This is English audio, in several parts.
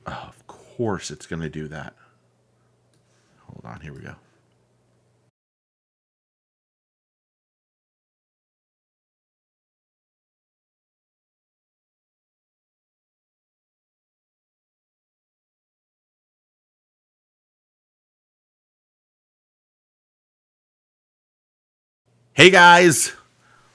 Oh, of course it's going to do that. Hold on, here we go. Hey guys,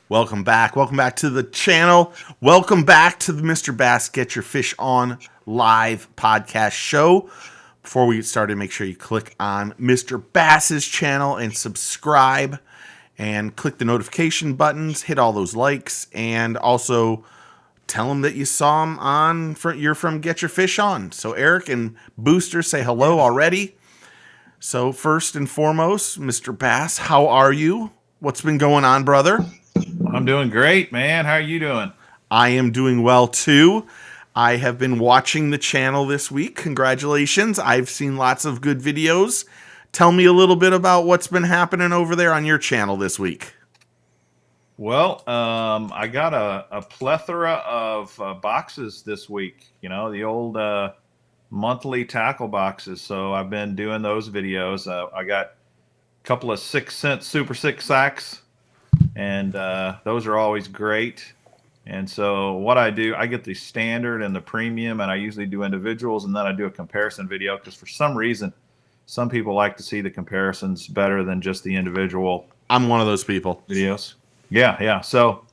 welcome back. Welcome back to the channel. Welcome back to the Mr. Bass Get Your Fish On live podcast show. Before we get started, make sure you click on Mr. Bass's channel and subscribe and click the notification buttons, hit all those likes, and also tell them that you saw them on You're from Get Your Fish On. So Eric and Booster say hello already. So first and foremost, Mr. Bass, how are you? What's been going on, brother? I'm doing great, man. How are you doing? I am doing well too. I have been watching the channel this week. Congratulations. I've seen lots of good videos. Tell me a little bit about what's been happening over there on your channel this week. Well, I got a plethora of boxes this week, you know, the old monthly tackle boxes. So I've been doing those videos. I got a couple of 6 cent Super 6 sacks, and those are always great. And so what I do, I get the standard and the premium, and I usually do individuals, and then I do a comparison video because for some reason, some people like to see the comparisons better than just the individual I'm one of those people. videos. Yeah. So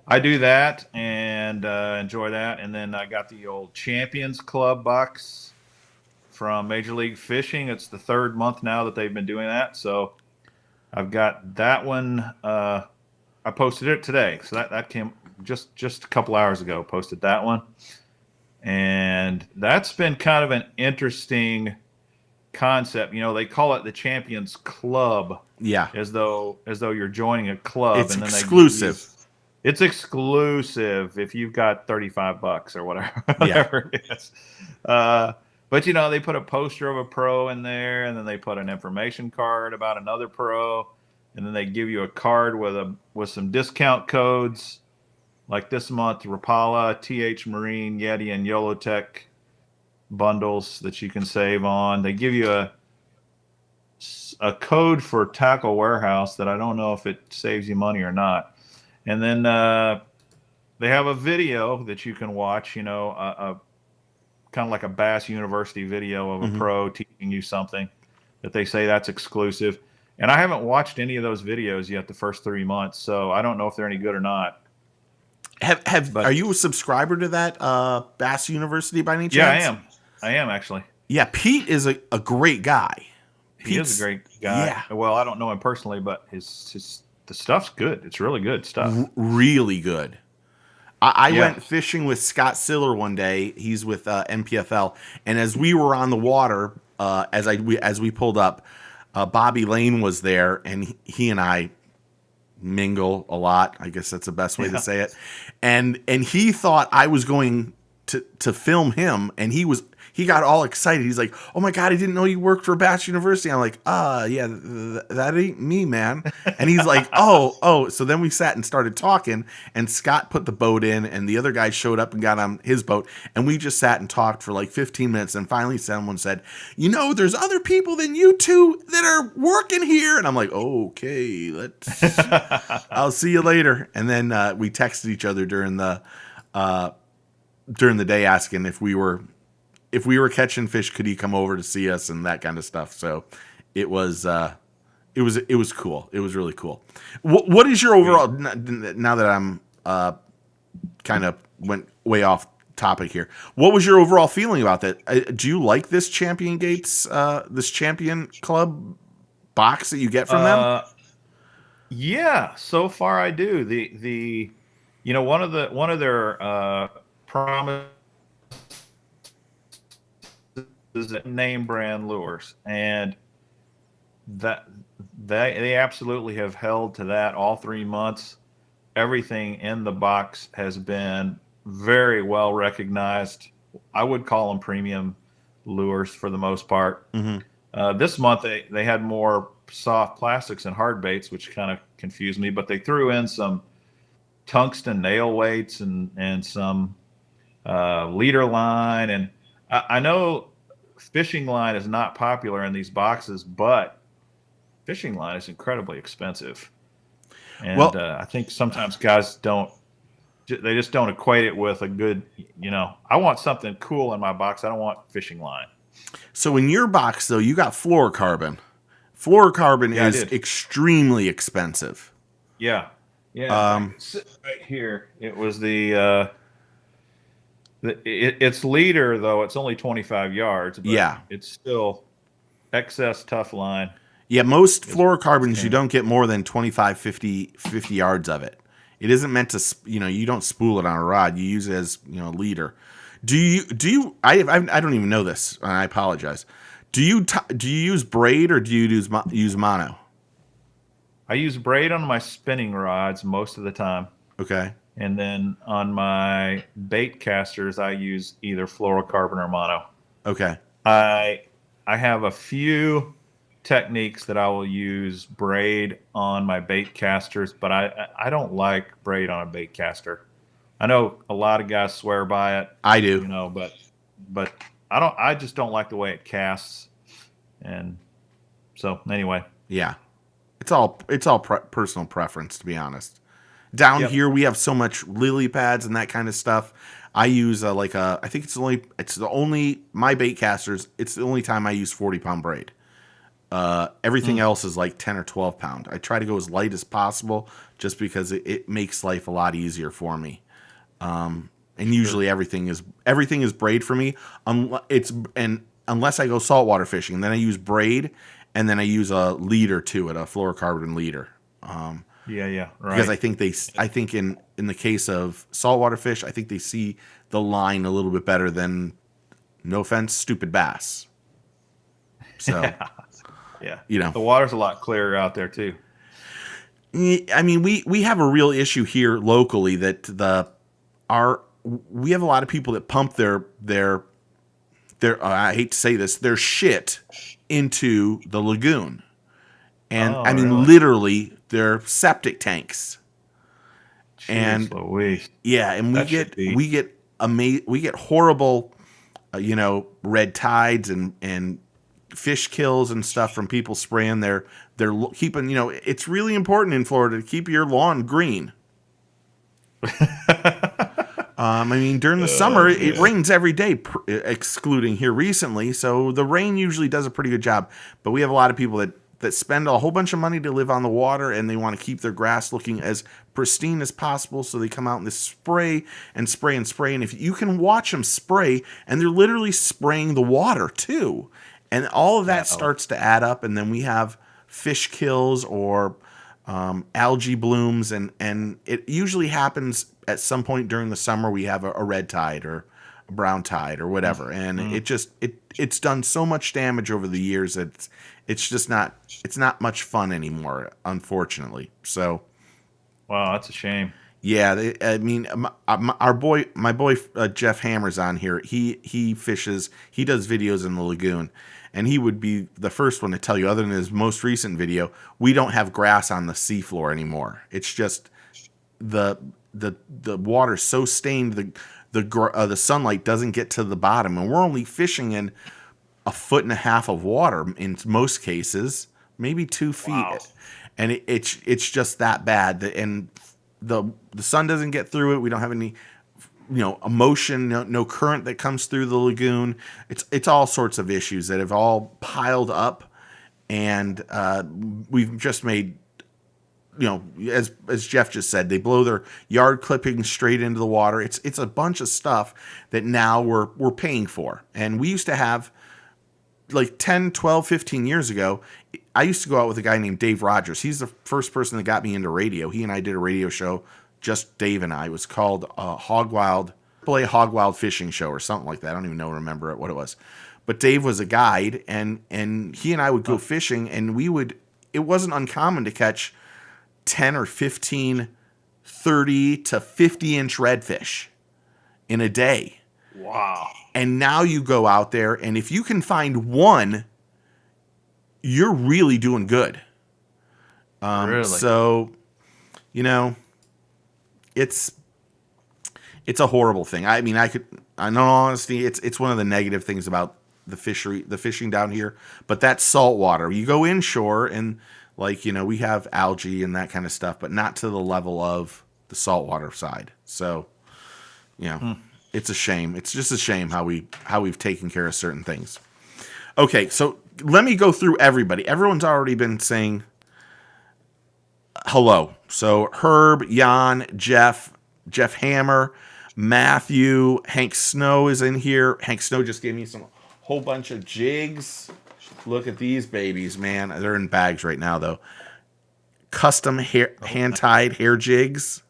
I do that and enjoy that. And then I got the old Champions Club box from Major League Fishing. It's the third month now that they've been doing that. So I've got that one. I posted it today. So that came just a couple hours ago. Posted that one. And that's been kind of an interesting concept. You know, they call it the Champions Club. Yeah. As though you're joining a club. It's and then exclusive. It's exclusive if you've got $35 or whatever, Yeah. it is. But you know, they put a poster of a pro in there, and then they put an information card about another pro, and then they give you a card with some discount codes, like this month, Rapala, TH Marine, Yeti, and YoloTech bundles that you can save on. They give you a code for Tackle Warehouse that I don't know if it saves you money or not. And then they have a video that you can watch, you know, a kind of like a Bass University video of a pro teaching you something that they say that's exclusive. And I haven't watched any of those videos yet the first 3 months, so I don't know if they're any good or not. Are you a subscriber to that Bass University by any chance? Yeah, I am actually. Yeah, Pete is a great guy. He is a great guy. Yeah. Well, I don't know him personally, but the stuff's good. It's really good stuff. Really good. I went fishing with Scott Siller one day. He's with MPFL, and as we were on the water, as we pulled up, Bobby Lane was there, and he and I mingle a lot. I guess that's the best way to say it. And he thought I was going to film him, and he got all excited. He's like, "Oh my God, I didn't know you worked for Bass University." I'm like, yeah, that ain't me, man." And he's like, oh. So then we sat and started talking, and Scott put the boat in, and the other guy showed up and got on his boat, and we just sat and talked for like 15 minutes, and finally someone said, "You know, there's other people than you two that are working here." And I'm like, "Okay, I'll see you later." And then we texted each other during the day asking if we were catching fish, could he come over to see us and that kind of stuff. So it was cool. It was really cool. What is your overall, now that I'm kind of went way off topic here, what was your overall feeling about that? Do you like this Champion Club box that you get from them? Yeah, so far I do. The you know, one of their promises is name brand lures, and that they absolutely have held to that all 3 months. Everything in the box has been very well recognized. I would call them premium lures for the most part. This month they had more soft plastics and hard baits, which kind of confused me, but they threw in some tungsten nail weights and some leader line, and I know fishing line is not popular in these boxes, but fishing line is incredibly expensive. And Well, I think sometimes guys they just don't equate it with a good, I want something cool in my box. I don't want fishing line. so in your box though, you got fluorocarbon. Fluorocarbon Yeah, I is did. extremely expensive. Yeah. Yeah. In fact, Um, it's sitting right here. It was it's leader though. It's only 25 yards, but yeah. it's still excess tough line. Yeah, most Is fluorocarbons, you king. don't get more than 25, 50 yards of it. It isn't meant to, you don't spool it on a rod. You use it as, leader. I don't even know this, and I apologize. Do you use braid or do you use mono? I use braid on my spinning rods most of the time. Okay. And then on my bait casters, I use either fluorocarbon or mono. Okay. I I have a few techniques that I will use braid on my bait casters, but I don't like braid on a bait caster. I know a lot of guys swear by it, I do. but I just don't like the way it casts. And so anyway, Yeah. It's all personal preference, to be honest. Down yep. here we have so much lily pads and that kind of stuff. I use I think it's the only my bait casters. It's the only time I use 40-pound braid. Everything Mm, else is like 10 or 12 pound. I try to go as light as possible just because it makes life a lot easier for me. And sure. usually everything is braid for me. Unless I go saltwater fishing, then I use braid, and then I use a leader to it, a fluorocarbon leader. Yeah, yeah, Because right. I think in the case of saltwater fish, I think they see the line a little bit better than, no offense, stupid bass. So, Yeah, yeah. you know, The water's a lot clearer out there too. I mean, we have a real issue here locally that our we have a lot of people that pump their I hate to say this, their shit into the lagoon. And I Oh, mean really? literally their septic tanks. Jeez And Louise. yeah, and we That should get be. we get we get horrible red tides and fish kills and stuff from people spraying their keeping, it's really important in Florida to keep your lawn green. I mean, during the summer, Oh it man. rains every day, excluding here recently. So the rain usually does a pretty good job. But we have a lot of people that spend a whole bunch of money to live on the water, and they want to keep their grass looking as pristine as possible. So they come out and they spray and spray and spray. And if you can watch them spray, and they're literally spraying the water too, and all of that No. starts to add up, and then we have fish kills or algae blooms, and it usually happens at some point during the summer. We have a red tide or a brown tide or whatever, and Mm. it's done so much damage over the years that it's not much fun anymore, unfortunately. So Wow, that's a shame. yeah, I mean, my boy Jeff Hammer's on here. He fishes. He does videos in the lagoon, and he would be the first one to tell you. Other than his most recent video, we don't have grass on the seafloor anymore. It's just the the water's so stained, the sunlight doesn't get to the bottom, and we're only fishing in a foot and a half of water in most cases, maybe 2 feet, Wow. and it's just that bad. And the sun doesn't get through it. We don't have any emotion, no current that comes through the lagoon. It's all sorts of issues that have all piled up, and we've just made, as Jeff just said, they blow their yard clippings straight into the water. It's a bunch of stuff that now we're paying for. And we used to have, like 10, 12, 15 years ago, I used to go out with a guy named Dave Rogers. He's the first person that got me into radio. He and I did a radio show, just Dave and I. It was called Hog Wild, Play Hog Wild Fishing Show or something like that. I don't even remember what it was. But Dave was a guide, and he and I would go Huh. fishing, and it wasn't uncommon to catch 10 or 15, 30 to 50-inch redfish in a day. Wow. And now you go out there, and if you can find one, you're really doing good. Really? So, you know, it's it's a horrible thing. I mean, in all honesty, it's one of the negative things about the fishing down here. But that's salt water. You go inshore and like, we have algae and that kind of stuff, but not to the level of the saltwater side. So, it's a shame. It's just a shame how we've taken care of certain things. Okay, so let me go through everybody. Everyone's already been saying hello. So Herb, Jan, Jeff Hammer, Matthew, Hank Snow is in here. Hank Snow just gave me whole bunch of jigs. Look at these babies, man. They're in bags right now, though. Custom hand-tied hair jigs.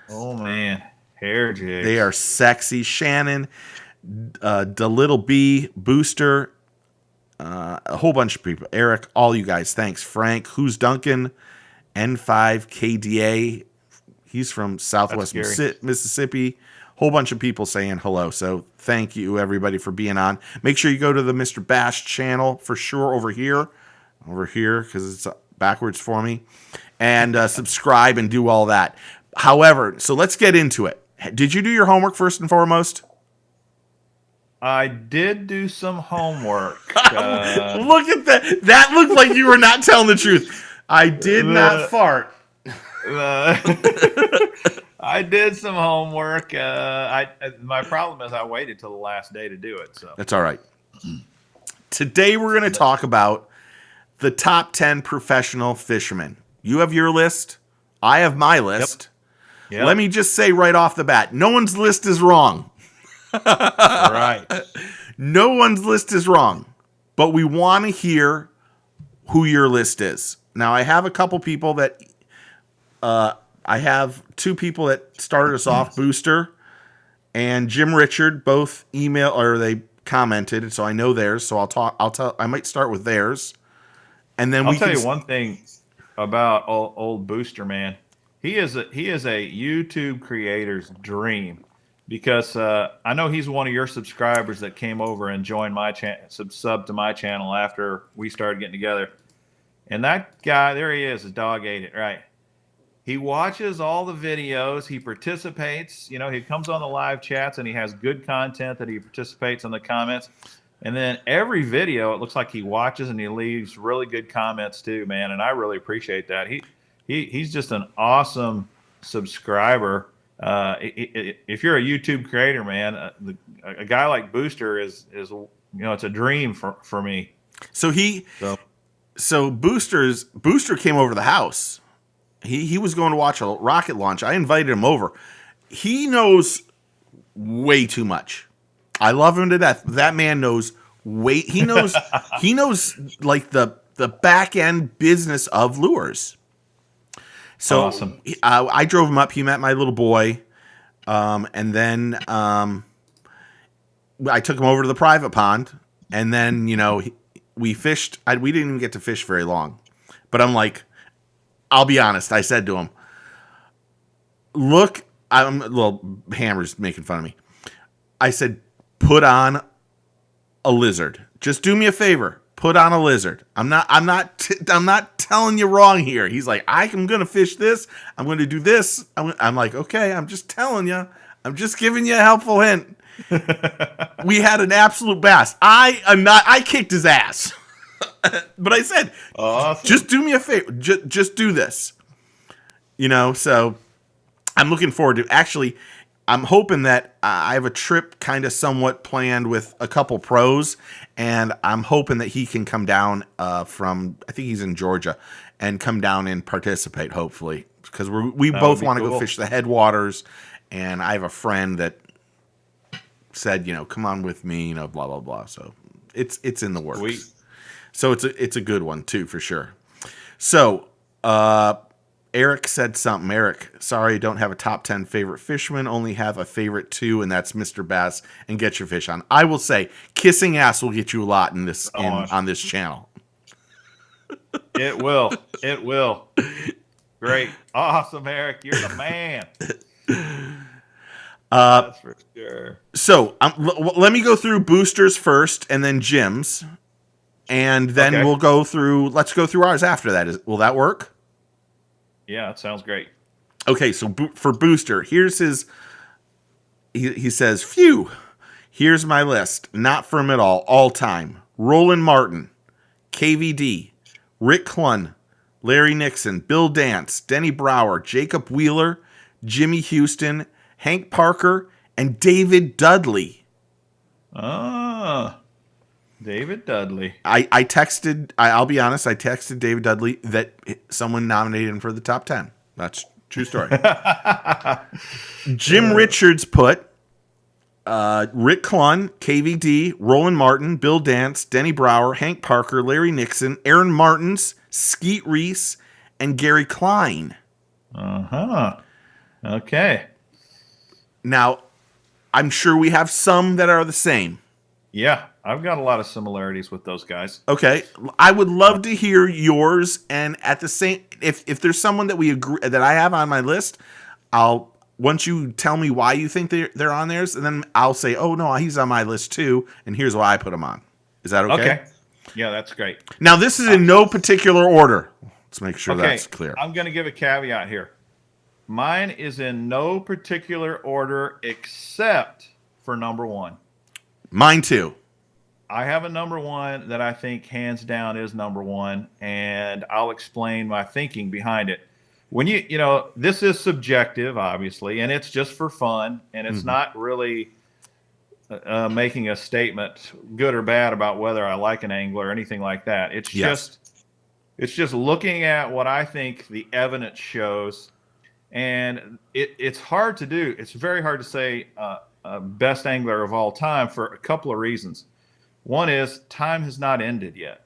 Oh, man. Hair jigs. They are sexy. Shannon, the Little B, Booster, a whole bunch of people. Eric, all you guys, thanks. Frank, Who's Duncan, N5, KDA. He's from Southwest Mississippi. Whole bunch of people saying hello. So thank you, everybody, for being on. Make sure you go to the Mr. Bash channel for sure over here, because it's backwards for me, and subscribe and do all that. However, so let's get into it. Did you do your homework first and foremost? I did do some homework. Look at that. That looked like you were not telling the truth. I did not fart. I did some homework. My problem is I waited till the last day to do it. So that's all right. Today we're going to talk about the top 10 professional fishermen. You have your list. I have my list. Yep. Let me just say right off the bat, no one's list is wrong. All right. No one's list is wrong, but we want to hear who your list is. Now, I have a couple people that I have two people that started us off, Booster and Jim Richard, both they commented, so I know theirs. So I might start with theirs, and then I'll tell you one thing about old Booster, man. He is a YouTube creator's dream, because I know he's one of your subscribers that came over and joined my channel, sub to my channel after we started getting together. And that guy, there he is, his dog ate it, right? He watches all the videos. He participates. He comes on the live chats, and he has good content that he participates in the comments. And then every video, it looks like he watches and he leaves really good comments too, man. And I really appreciate that. He's just an awesome subscriber. If you're a YouTube creator, man, a guy like Booster is it's a dream for me. So Booster came over to the house. He was going to watch a rocket launch. I invited him over. He knows way too much. I love him to death. That man knows he knows like the back end business of lures. So awesome. I drove him up. He met my little boy, and then I took him over to the private pond, and then we fished. We didn't even get to fish very long, but I'm like, I'll be honest. I said to him, "Look, Hammer's making fun of me." I said, "Put on a lizard. Just do me a favor. Put on a lizard. I'm not telling you wrong here." He's like, "I'm going to fish this. I'm going to do this." I'm like, "Okay, I'm just telling you. I'm just giving you a helpful hint." We had an absolute blast. I kicked his ass. But I said, awesome. Just do me a favor. Just do this. So I'm looking forward to actually. I'm hoping that I have a trip kind of somewhat planned with a couple pros, and I'm hoping that he can come down from, I think he's in Georgia, and come down and participate, hopefully, because we both want to go fish the headwaters, and I have a friend that said, come on with me, blah, blah, blah. So it's in the works. Sweet. So it's a good one too, for sure. So, Eric said something. Eric, sorry, I don't have a top 10 favorite fisherman. Only have a favorite 2, and that's Mr. Bass and Get Your Fish On. I will say, kissing ass will get you a lot on this channel. It will. It will. Great. Awesome, Eric. You're the man. That's for sure. So let me go through Boosters first and then Jim's. And then let's go through ours after that. Will that work? Yeah, that sounds great. Okay, so for Booster, here's his. He says, "Phew, Here's my list. Not from it all time. Roland Martin, KVD, Rick Clunn, Larry Nixon, Bill Dance, Denny Brower, Jacob Wheeler, Jimmy Houston, Hank Parker, and David Dudley. Ah, David Dudley. I texted, I'll be honest, I texted David Dudley that someone nominated him for the top 10. That's true story. Jim Richards put Rick Clunn, KVD, Roland Martin, Bill Dance, Denny Brower, Hank Parker, Larry Nixon, Aaron Martens, Skeet Reese, and Gary Klein. Okay. Now, I'm sure we have some that are the same. Yeah, I've got a lot of similarities with those guys. Okay, I would love to hear yours, and at the same, if there's someone that we agree that I have on my list, once you tell me why you think they're on theirs, and then I'll say, oh no, he's on my list too, and here's why I put him on. Is that okay? Okay. Yeah, that's great. Now this is in no particular order. Let's make sure that's clear. I'm going to give a caveat here. Mine is in no particular order except for number one. Mine too. I have a number one that I think hands down is number one, and I'll explain my thinking behind it. When this is subjective, obviously, and it's just for fun, and it's not really making a statement, good or bad, about whether I like an angler or anything like that. It's just looking at what I think the evidence shows, and it's hard to do. It's very hard to say best angler of all time for a couple of reasons. One is time has not ended yet.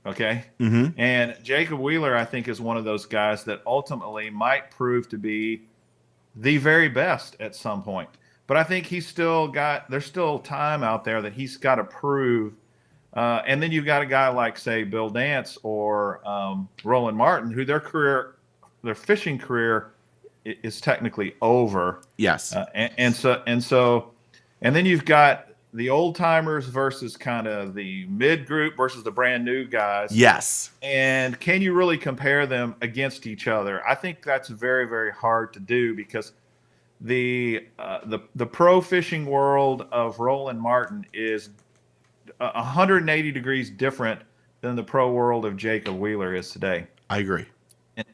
Okay. Mm-hmm. And Jacob Wheeler, I think, is one of those guys that ultimately might prove to be the very best at some point. But I think there's still time out there that he's got to prove. And then you've got a guy like, say, Bill Dance or Roland Martin, who their fishing career is technically over. Yes. And then you've got the old timers versus kind of the mid group versus the brand new guys. Yes. And can you really compare them against each other? I think that's very, very hard to do because the pro fishing world of Roland Martin is 180 degrees different than the pro world of Jacob Wheeler is today. I agree.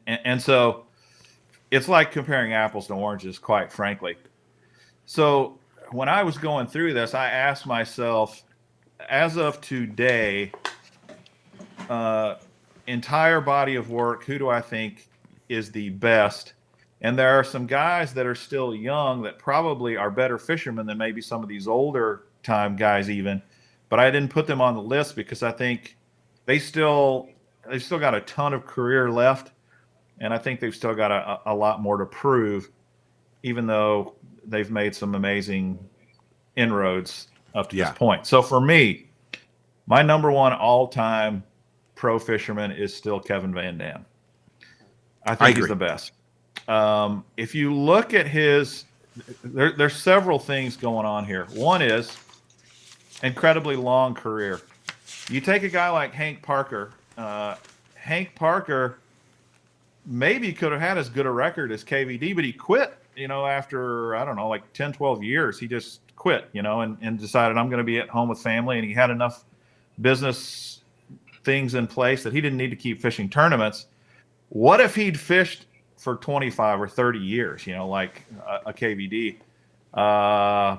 And so it's like comparing apples to oranges, quite frankly. So when I was going through this, I asked myself, as of today, entire body of work, who do I think is the best? And there are some guys that are still young that probably are better fishermen than maybe some of these older time guys even. But I didn't put them on the list because I think they've still got a ton of career left. And I think they've still got a lot more to prove, even though they've made some amazing inroads up to this point. So for me, my number one all-time pro fisherman is still Kevin VanDam. I think he's the best. If you look at there's several things going on here. One is incredibly long career. You take a guy like Hank Parker. Hank Parker maybe could have had as good a record as KVD, but he quit, after, I don't know, like 10, 12 years. He just quit, and decided I'm going to be at home with family. And he had enough business things in place that he didn't need to keep fishing tournaments. What if he'd fished for 25 or 30 years, like a KVD?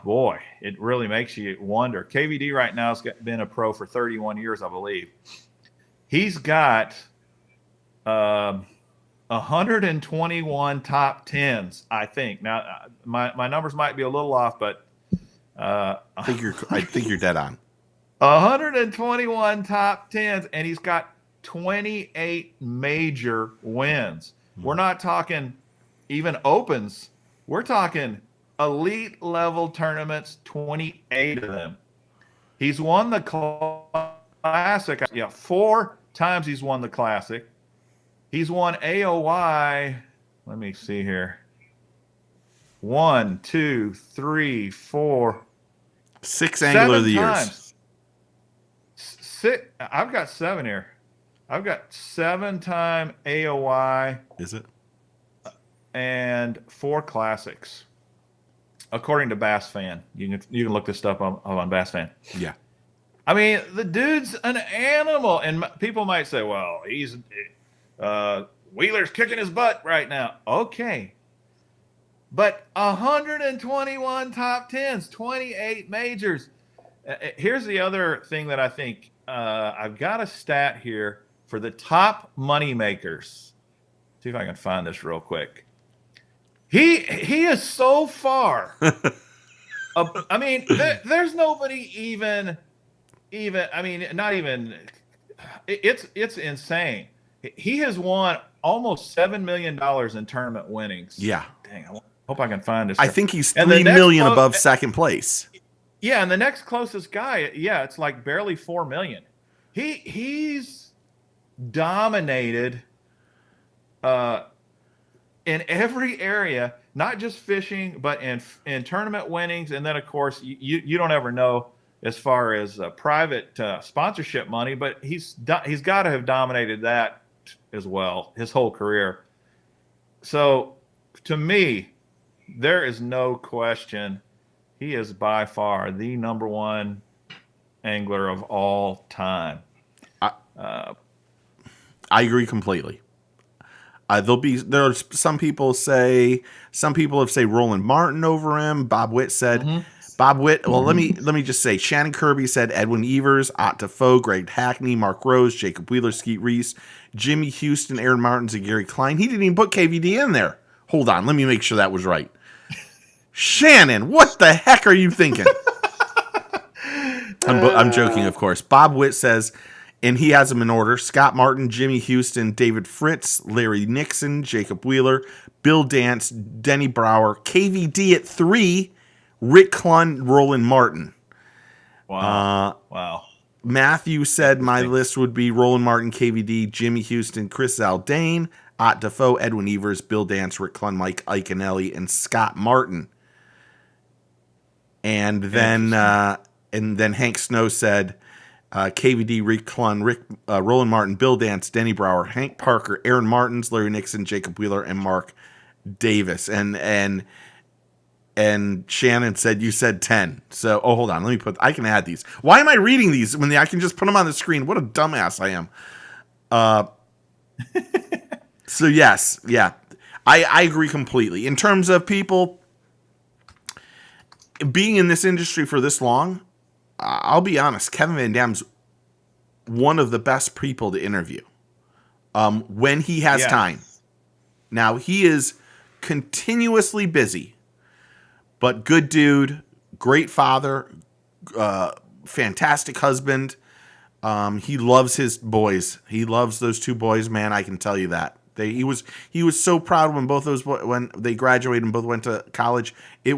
Boy, it really makes you wonder. KVD right now has been a pro for 31 years, I believe. He's got 121 top tens, I think. Now, my numbers might be a little off, but I think you're dead on. 121 top tens, and he's got 28 major wins. We're not talking even opens. We're talking elite level tournaments, 28 of them. He's won the Classic. Yeah, 4 times he's won the Classic. He's won AOY. Let me see here. 1, 2, 3, 4. 6 Angler of the Years. 6. I've got 7 here. I've got 7-time AOY. Is it? And 4 Classics. according to Bass Fan. You can look this stuff up on Bass Fan. Yeah. I mean, the dude's an animal, and people might say, "Well, he's Wheeler's kicking his butt right now." Okay, but 121 top tens, 28 majors. Here's the other thing that I think I've got a stat here for the top money makers. See if I can find this real quick. He is so far. I mean, there's nobody even. I mean, not even. It's insane. He has won almost $7 million in tournament winnings. Yeah. Dang, I hope I can find this. I think he's $3 million above second place. Yeah, and the next closest guy, it's like barely $4 million. He's dominated in every area, not just fishing, but in tournament winnings, and then of course you don't ever know as far as private sponsorship money, but he's got to have dominated that as well his whole career. So to me, there is no question he is by far the number one angler of all time. I agree completely. There are some people have say Roland Martin over him. Bob Witt said. Mm-hmm. Bob Witt. Well, let me just say Shannon Kirby said Edwin Evers, Ott Defoe, Greg Hackney, Mark Rose, Jacob Wheeler, Skeet Reese, Jimmy Houston, Aaron Martens, and Gary Klein. He didn't even put KVD in there. Hold on, let me make sure that was right. Shannon, what the heck are you thinking? I'm joking, of course. Bob Witt says, and he has them in order: Scott Martin, Jimmy Houston, David Fritz, Larry Nixon, Jacob Wheeler, Bill Dance, Denny Brower, KVD at 3, Rick Clunn, Roland Martin. Wow. Wow. Matthew said my list would be Roland Martin, KVD, Jimmy Houston, Chris Zaldane, Ott Defoe, Edwin Evers, Bill Dance, Rick Clunn, Mike Iaconelli, and Scott Martin. And then Hank Snow said KVD, Rick Clunn, Roland Martin, Bill Dance, Denny Brower, Hank Parker, Aaron Martens, Larry Nixon, Jacob Wheeler, and Mark Davis. And Shannon said you said 10. So, hold on. I can add these. Why am I reading these when I can just put them on the screen? What a dumbass I am. So, yes. Yeah. I agree completely. In terms of people being in this industry for this long, I'll be honest, Kevin VanDam's one of the best people to interview when he has time. Now, he is continuously busy. But good dude, great father, fantastic husband. He loves his boys. He loves those 2 boys, man. I can tell you that. He was so proud when when they graduated and both went to college. That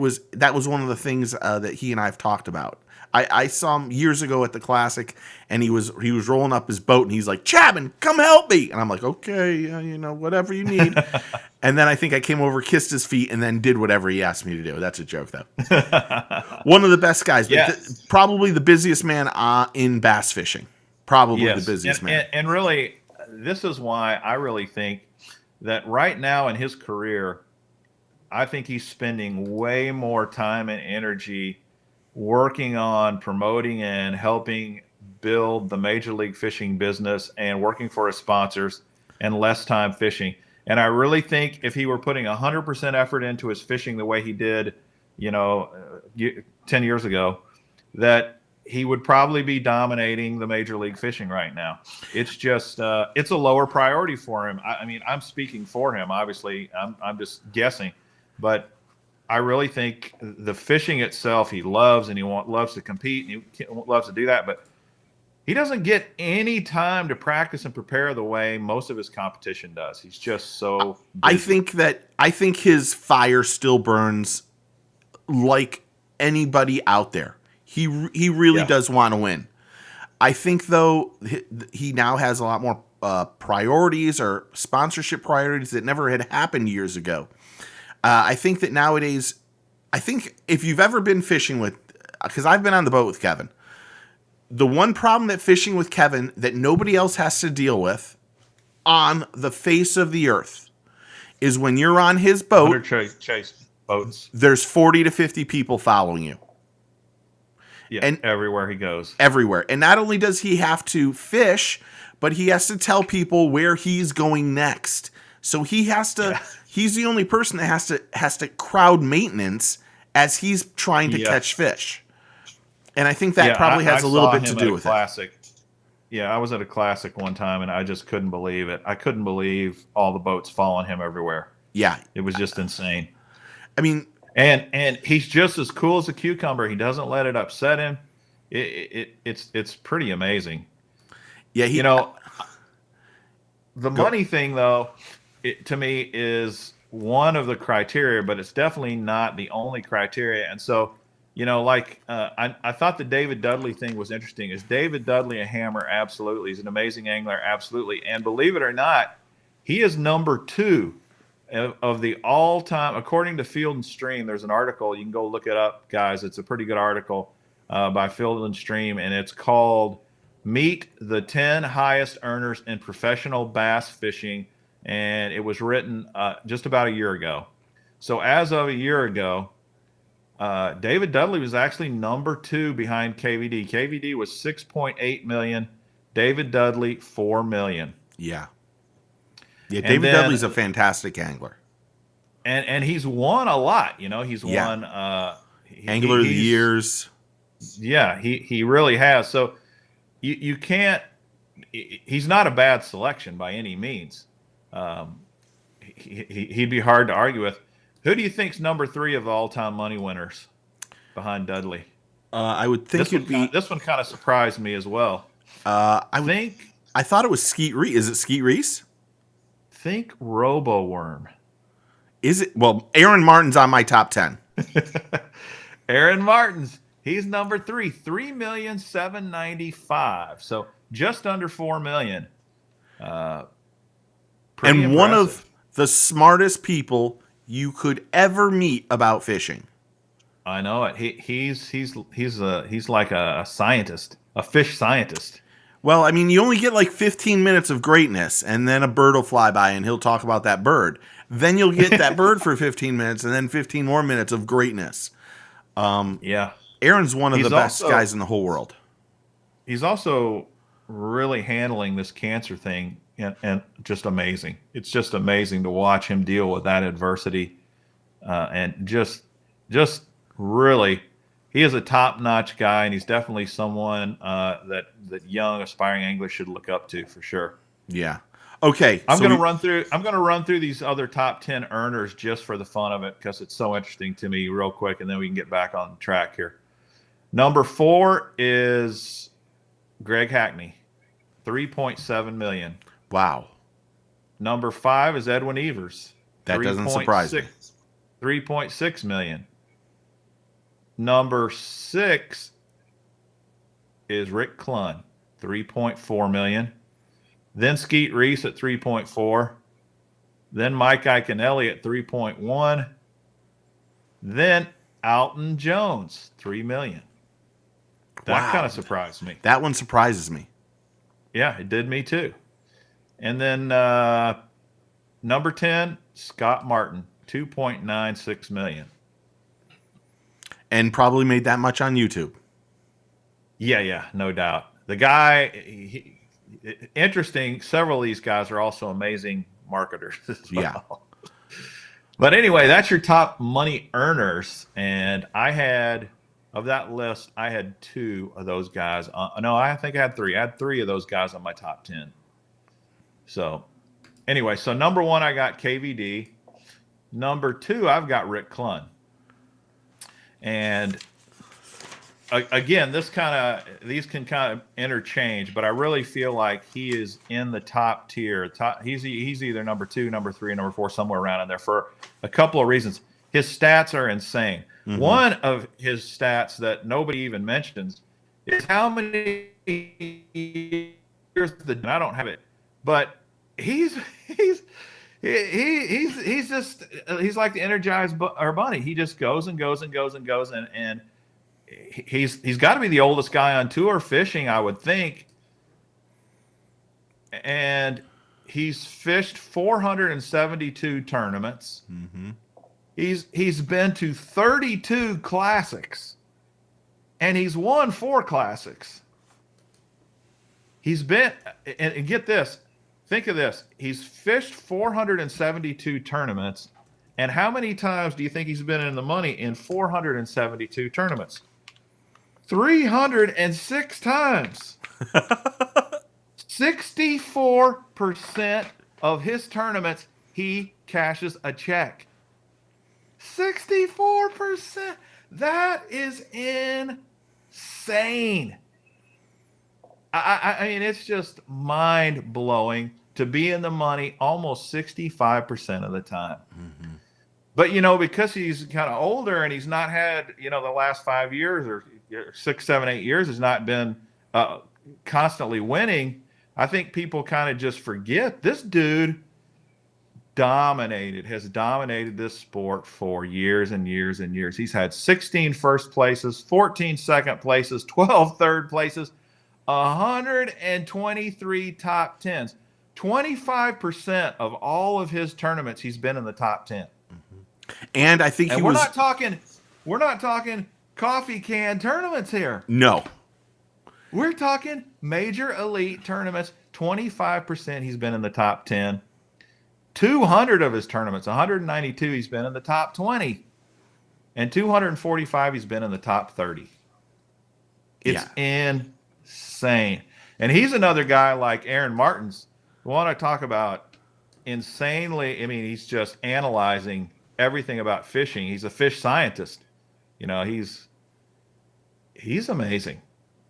was one of the things that he and I have talked about. I saw him years ago at the Classic, and he was rolling up his boat, and he's like, "Chapman, come help me!" And I'm like, "Okay, whatever you need." And then I think I came over, kissed his feet, and then did whatever he asked me to do. That's a joke, though. One of the best guys, but probably the busiest man in bass fishing. Probably the busiest man. And really, this is why I really think that right now in his career, I think he's spending way more time and energy working on promoting and helping build the Major League Fishing business and working for his sponsors, and less time fishing. And I really think if he were putting 100% effort into his fishing the way he did, 10 years ago, that he would probably be dominating the Major League Fishing right now. It's just it's a lower priority for him. I mean, I'm speaking for him. Obviously, I'm just guessing, but I really think the fishing itself he loves, and he loves to compete, and he loves to do that, but he doesn't get any time to practice and prepare the way most of his competition does. He's just so busy. I think his fire still burns like anybody out there. He really does want to win. I think, though, he now has a lot more priorities or sponsorship priorities that never had happened years ago. I think that nowadays, if you've ever been fishing with, because I've been on the boat with Kevin, the one problem that fishing with Kevin that nobody else has to deal with on the face of the earth is when you're on his boat. Chase. boats. There's 40 to 50 people following you. Yeah, and everywhere he goes. Everywhere. And not only does he have to fish, but he has to tell people where he's going next. So he has to. Yeah. He's the only person that has to crowd maintenance as he's trying to catch fish. And I think that probably has a little bit to do with it. Yeah, I was at a classic one time, and I just couldn't believe it. I couldn't believe all the boats following him everywhere. Yeah, it was just insane. I mean, and he's just as cool as a cucumber. He doesn't let it upset him. It's pretty amazing. Yeah, the money thing though, to me is one of the criteria, but it's definitely not the only criteria. And so, I thought the David Dudley thing was interesting. Is David Dudley a hammer? Absolutely. He's an amazing angler. Absolutely. And believe it or not, he is number 2 of the all-time, according to Field and Stream. There's an article. You can go look it up, guys. It's a pretty good article by Field and Stream, and it's called Meet the 10 Highest Earners in Professional Bass Fishing, and it was written just about a year ago. So as of a year ago, David Dudley was actually number 2 behind KVD. KVD was 6.8 million. David Dudley, 4 million. Yeah. Yeah, David Dudley's a fantastic angler. And he's won a lot. He's won Angler of the Years. Yeah, he really has. So you can't he's not a bad selection by any means. He'd be hard to argue with. Who do you think's number 3 of all-time money winners behind Dudley? I would think this one kind of surprised me as well. I thought it was Skeet Reese. Is it Skeet Reese? Think Robo-Worm. Is it? Well, Aaron Martin's on my top 10. Aaron Martens. He's number 3, 3,795,000. So just under 4 million. And impressive. One of the smartest people you could ever meet about fishing. I know it. He's like a scientist, a fish scientist. Well, I mean, you only get like 15 minutes of greatness, and then a bird will fly by, and he'll talk about that bird. Then you'll get that bird for 15 minutes, and then 15 more minutes of greatness. Yeah. Aaron's one of the best guys in the whole world. He's also really handling this cancer thing, and just amazing. It's just amazing to watch him deal with that adversity, and just really. He is a top-notch guy, and he's definitely someone that young aspiring anglers should look up to for sure. Yeah. Okay. I'm going to run through these other top 10 earners just for the fun of it because it's so interesting to me real quick, and then we can get back on track here. Number 4 is Greg Hackney, 3.7 million. Wow. Number 5 is Edwin Evers. That doesn't surprise me. 3.6 million. Number 6 is Rick Clunn, 3.4 million. Then Skeet Reese at 3.4. Then Mike Iaconelli at 3.1. Then Alton Jones, 3 million. That kind of surprised me. That one surprises me. Yeah, it did me too. And then number 10, Scott Martin, 2.96 million. And probably made that much on YouTube. Yeah, no doubt. The guy, interesting. Several of these guys are also amazing marketers as well. Yeah. But anyway, that's your top money earners. And of that list, I had 2 of those guys. No, I think I had 3. I had 3 of those guys on my top 10. So anyway, so number 1, I got KVD. Number 2, I've got Rick Clunn. And again, these can kind of interchange, but I really feel like he is in the top tier. He's either number 2, number 3, number 4, somewhere around in there for a couple of reasons. His stats are insane. Mm-hmm. One of his stats that nobody even mentions is how many years I don't have it, but he's just he's like the energized bunny. He just goes and goes and goes and goes, and he's got to be the oldest guy on tour fishing, I would think. And he's fished 472 tournaments. Mm-hmm. He's been to 32 classics, and he's won 4 classics. He's been, and get this, think of this. He's fished 472 tournaments. And how many times do you think he's been in the money in 472 tournaments? 306 times. 64% of his tournaments, he cashes a check. 64%. That is insane. I mean, it's just mind blowing to be in the money almost 65% of the time. Mm-hmm. But, because he's kind of older and he's not had, the last 5 years or 6, 7, 8 years has not been constantly winning, I think people kind of just forget this dude has dominated this sport for years and years and years. He's had 16 first places, 14 second places, 12 third places, 123 top 10s. 25% of all of his tournaments, he's been in the top 10. Mm-hmm. And I think we're not talking coffee can tournaments here. No. We're talking major elite tournaments. 25% he's been in the top 10. 200 of his tournaments, 192, he's been in the top 20. And 245, he's been in the top 30. It's insane. And he's another guy like Aaron Martens. We want to talk about insanely, he's just analyzing everything about fishing. He's a fish scientist. He's amazing.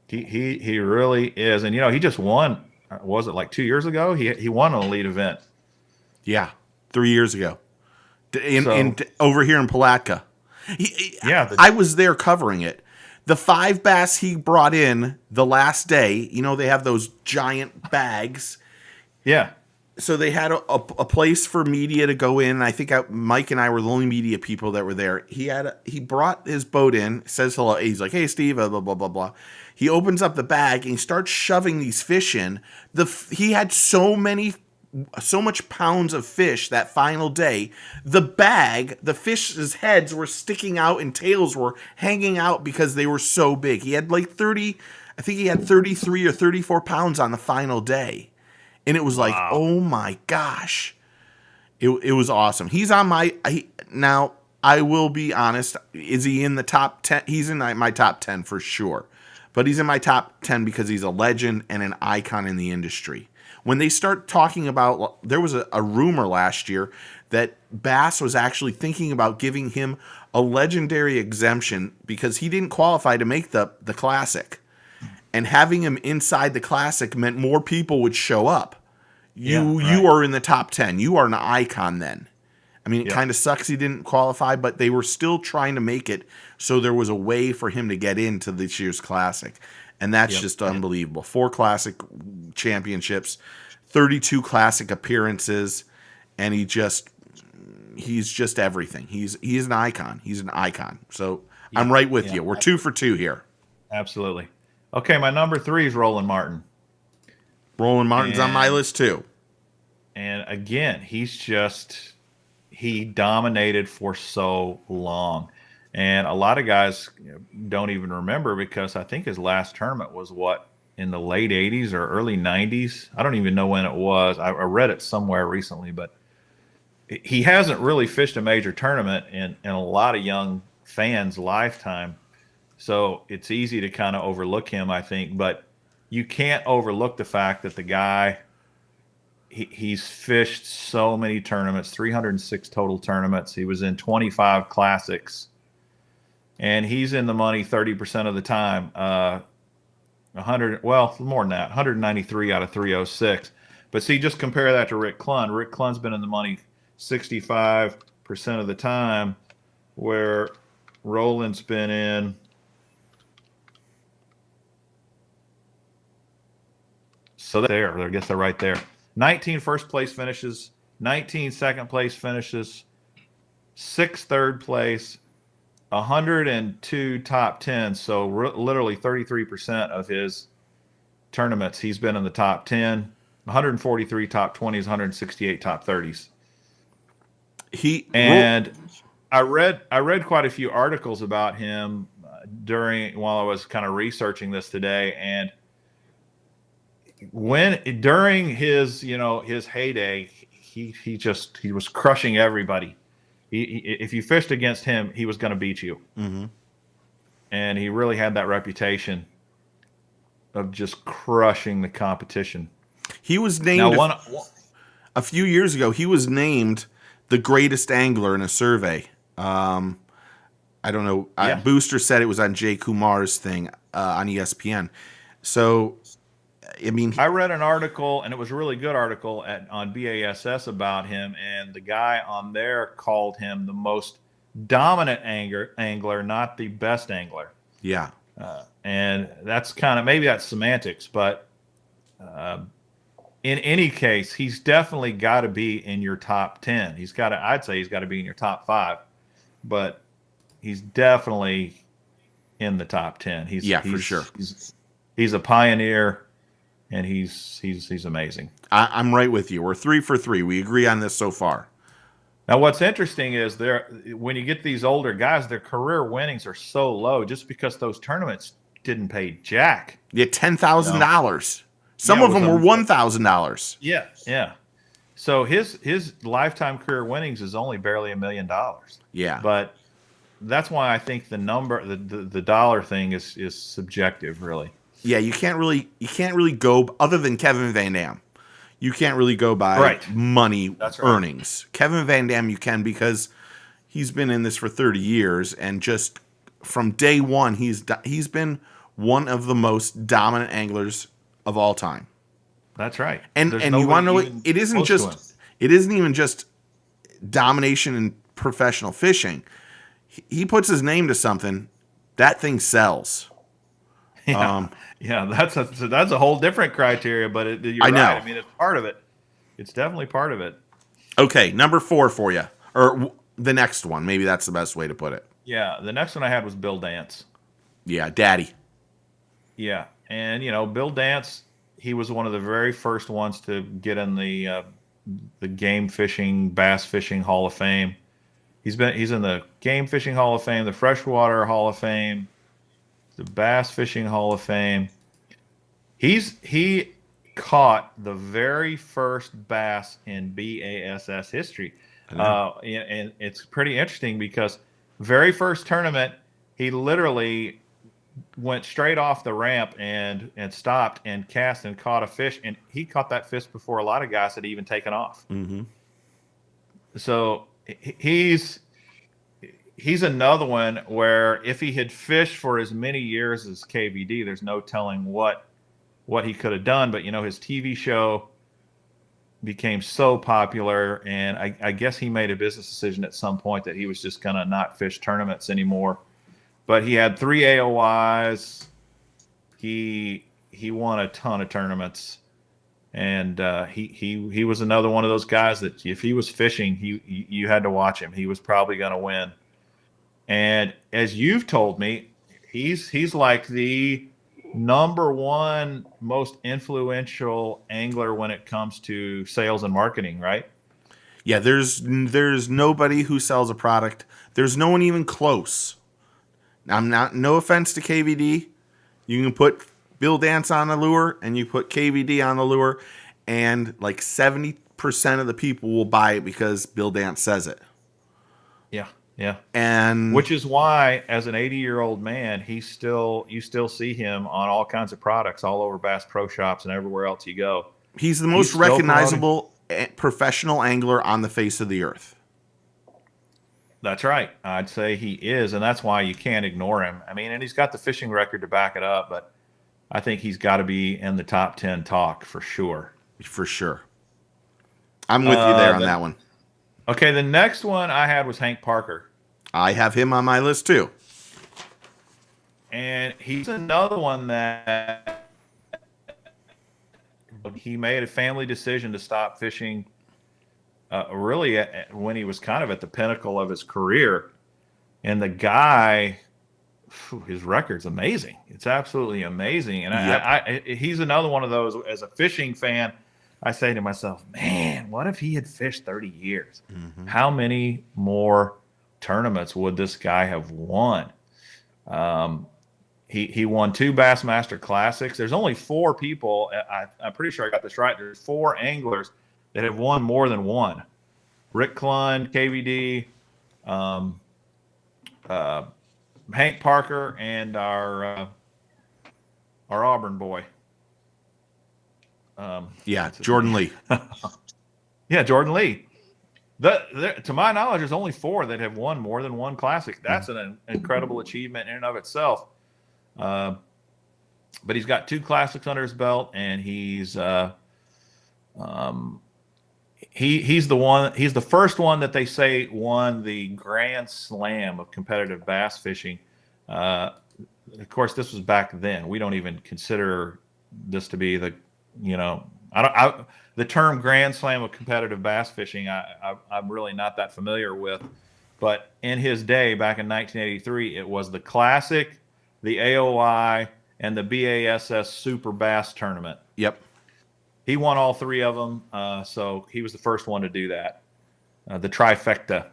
He really is. And, he just won, was it like 2 years ago? He won an elite event. Yeah, 3 years ago. In over here in Palatka. I was there covering it. The 5 bass he brought in the last day, they have those giant bags. Yeah. So they had a place for media to go in. I think Mike and I were the only media people that were there. He brought his boat in, says hello. He's like, "Hey, Steve," blah, blah, blah, blah. He opens up the bag and he starts shoving these fish in. He had so much pounds of fish that final day. The bag, the fish's heads were sticking out and tails were hanging out because they were so big. He had like 33 or 34 pounds on the final day. And it was like, oh my gosh. It was awesome. He's on now, I will be honest. Is he in the top 10? He's in my top 10 for sure. But he's in my top 10 because he's a legend and an icon in the industry. When they start talking about, there was a rumor last year that Bass was actually thinking about giving him a legendary exemption because he didn't qualify to make the Classic. And having him inside the Classic meant more people would show up. You are in the top 10. You are an icon then. It kind of sucks he didn't qualify, but they were still trying to make it so there was a way for him to get into this year's Classic. And that's just unbelievable. 4 Classic championships, 32 Classic appearances, and he's just everything. He is an icon. He's an icon. So I'm right with you. We're 2 for 2 here. Absolutely. Okay, my number 3 is Roland Martin. Roland Martin's on my list too. And again, he dominated for so long. And a lot of guys don't even remember because I think his last tournament was in the late 80s or early 90s. I don't even know when it was. I read it somewhere recently, but he hasn't really fished a major tournament in a lot of young fans' lifetime. So it's easy to kind of overlook him, I think. But you can't overlook the fact that the guy, he's fished so many tournaments, 306 total tournaments. He was in 25 Classics. And he's in the money 30% of the time. 100, well, more than that, 193 out of 306. But see, just compare that to Rick Clunn. Rick Clunn's been in the money 65% of the time, where Roland's been in I guess they're right there. 19 first place finishes, 19 second place finishes, 6 third place, 102 top 10s. So literally 33% of his tournaments, he's been in the top 10, 143 top 20s, 168 top 30s. I read quite a few articles about him while I was kind of researching this today, and during his his heyday, he was crushing everybody. If you fished against him, he was going to beat you, and he really had that reputation of just crushing the competition. He was named a few years ago. He was named the greatest angler in a survey. I don't know. Yeah. Booster said it was on Jay Kumar's thing on ESPN. So, I mean, I read an article, and it was a really good article on BASS about him, and the guy on there called him the most dominant angler, not the best angler. Yeah. And that's maybe that's semantics, but in any case, he's definitely got to be in your top 10. I'd say he's got to be in your top 5, but he's definitely in the top 10. For sure. He's a pioneer, and he's amazing. I'm right with you. We're 3 for 3. We agree on this so far. Now, what's interesting is when you get these older guys, their career winnings are so low just because those tournaments didn't pay jack. Yeah, $10,000. Some of them were $1,000. Yeah, yeah. So his lifetime career winnings is only barely $1 million. Yeah, but that's why I think the number, the dollar thing is subjective, really. Yeah, you can't really go other than Kevin VanDam. You can't really go by money earnings. Kevin VanDam you can because he's been in this for 30 years, and just from day one he's been one of the most dominant anglers of all time. That's right. And you want to know it isn't even just domination in professional fishing. He puts his name to something, that thing sells. Yeah, that's a whole different criteria, but you're right. I mean, it's part of it. It's definitely part of it. Okay, number 4 for you, or the next one. Maybe that's the best way to put it. Yeah, the next one I had was Bill Dance. Yeah, Daddy. Yeah, and Bill Dance, he was one of the very first ones to get in the game fishing, bass fishing Hall of Fame. He's in the Game Fishing Hall of Fame, the Freshwater Hall of Fame, the Bass Fishing Hall of Fame. He caught the very first bass in BASS history. And it's pretty interesting because very first tournament, he literally went straight off the ramp and stopped and cast and caught a fish, and he caught that fish before a lot of guys had even taken off. Mm-hmm. So he's another one where if he had fished for as many years as KVD, there's no telling what he could have done. But his TV show became so popular, and I guess he made a business decision at some point that he was just gonna not fish tournaments anymore. But he had 3 AOYs. He won a ton of tournaments. And he was another one of those guys that if he was fishing, you had to watch him. He was probably going to win. And as you've told me, he's like the number 1 most influential angler when it comes to sales and marketing, right? Yeah, there's nobody who sells a product. There's no one even close. No offense to KVD. You can put Bill Dance on the lure, and you put KVD on the lure, and like 70% of the people will buy it because Bill Dance says it. Yeah. And which is why, as an 80-year-old man, you still see him on all kinds of products all over Bass Pro Shops and everywhere else you go. He's the most recognizable professional angler on the face of the earth. That's right. I'd say he is, and that's why you can't ignore him. I mean, and he's got the fishing record to back it up, but I think he's got to be in the top 10 talk for sure. For sure. I'm with you there on that one. Okay, the next one I had was Hank Parker. I have him on my list too. And he's another one that he made a family decision to stop fishing really when he was kind of at the pinnacle of his career. And the guy, his record's amazing. It's absolutely amazing. And he's another one of those, as a fishing fan, I say to myself, man, what if he had fished 30 years? Mm-hmm. How many more tournaments would this guy have won? He won 2 Bassmaster Classics. There's only 4 people. I'm pretty sure I got this right. There's 4 anglers that have won more than one. Rick Clunn, KVD, Hank Parker, and our Auburn boy. Jordan Lee. Yeah, Jordan Lee. To my knowledge, there's only 4 that have won more than one classic. That's an incredible achievement in and of itself. But he's got 2 classics under his belt, and he's the first one that they say won the Grand Slam of competitive bass fishing. Of course, this was back then. We don't even consider this to be the term Grand Slam of competitive bass fishing. I'm really not that familiar with, but in his day, back in 1983, it was the Classic, the AOI, and the BASS Super Bass Tournament. Yep. He won all 3 of them, so he was the first one to do that. The trifecta.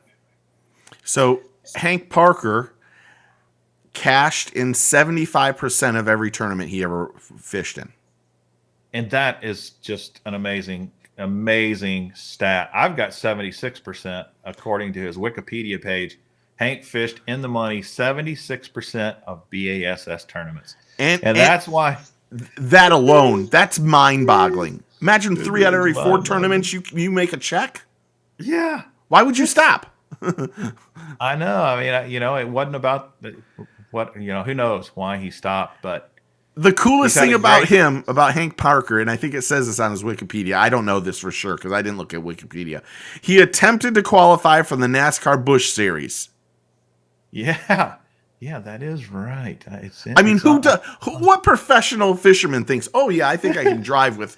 So Hank Parker cashed in 75% of every tournament he ever fished in. And that is just an amazing stat. I've got 76% according to his Wikipedia page. Hank fished in the money 76% of BASS tournaments. And that's why. That alone, that's mind-boggling. Imagine 3 out of every 4 tournaments you make a check. Yeah. Why would you stop? I know. I mean, it wasn't about who knows why he stopped, but the coolest thing about Hank Parker, and I think it says this on his Wikipedia. I don't know this for sure because I didn't look at Wikipedia. He attempted to qualify for the NASCAR Busch Series. Yeah. Yeah, that is right. What professional fisherman thinks, oh, yeah, I think I can drive with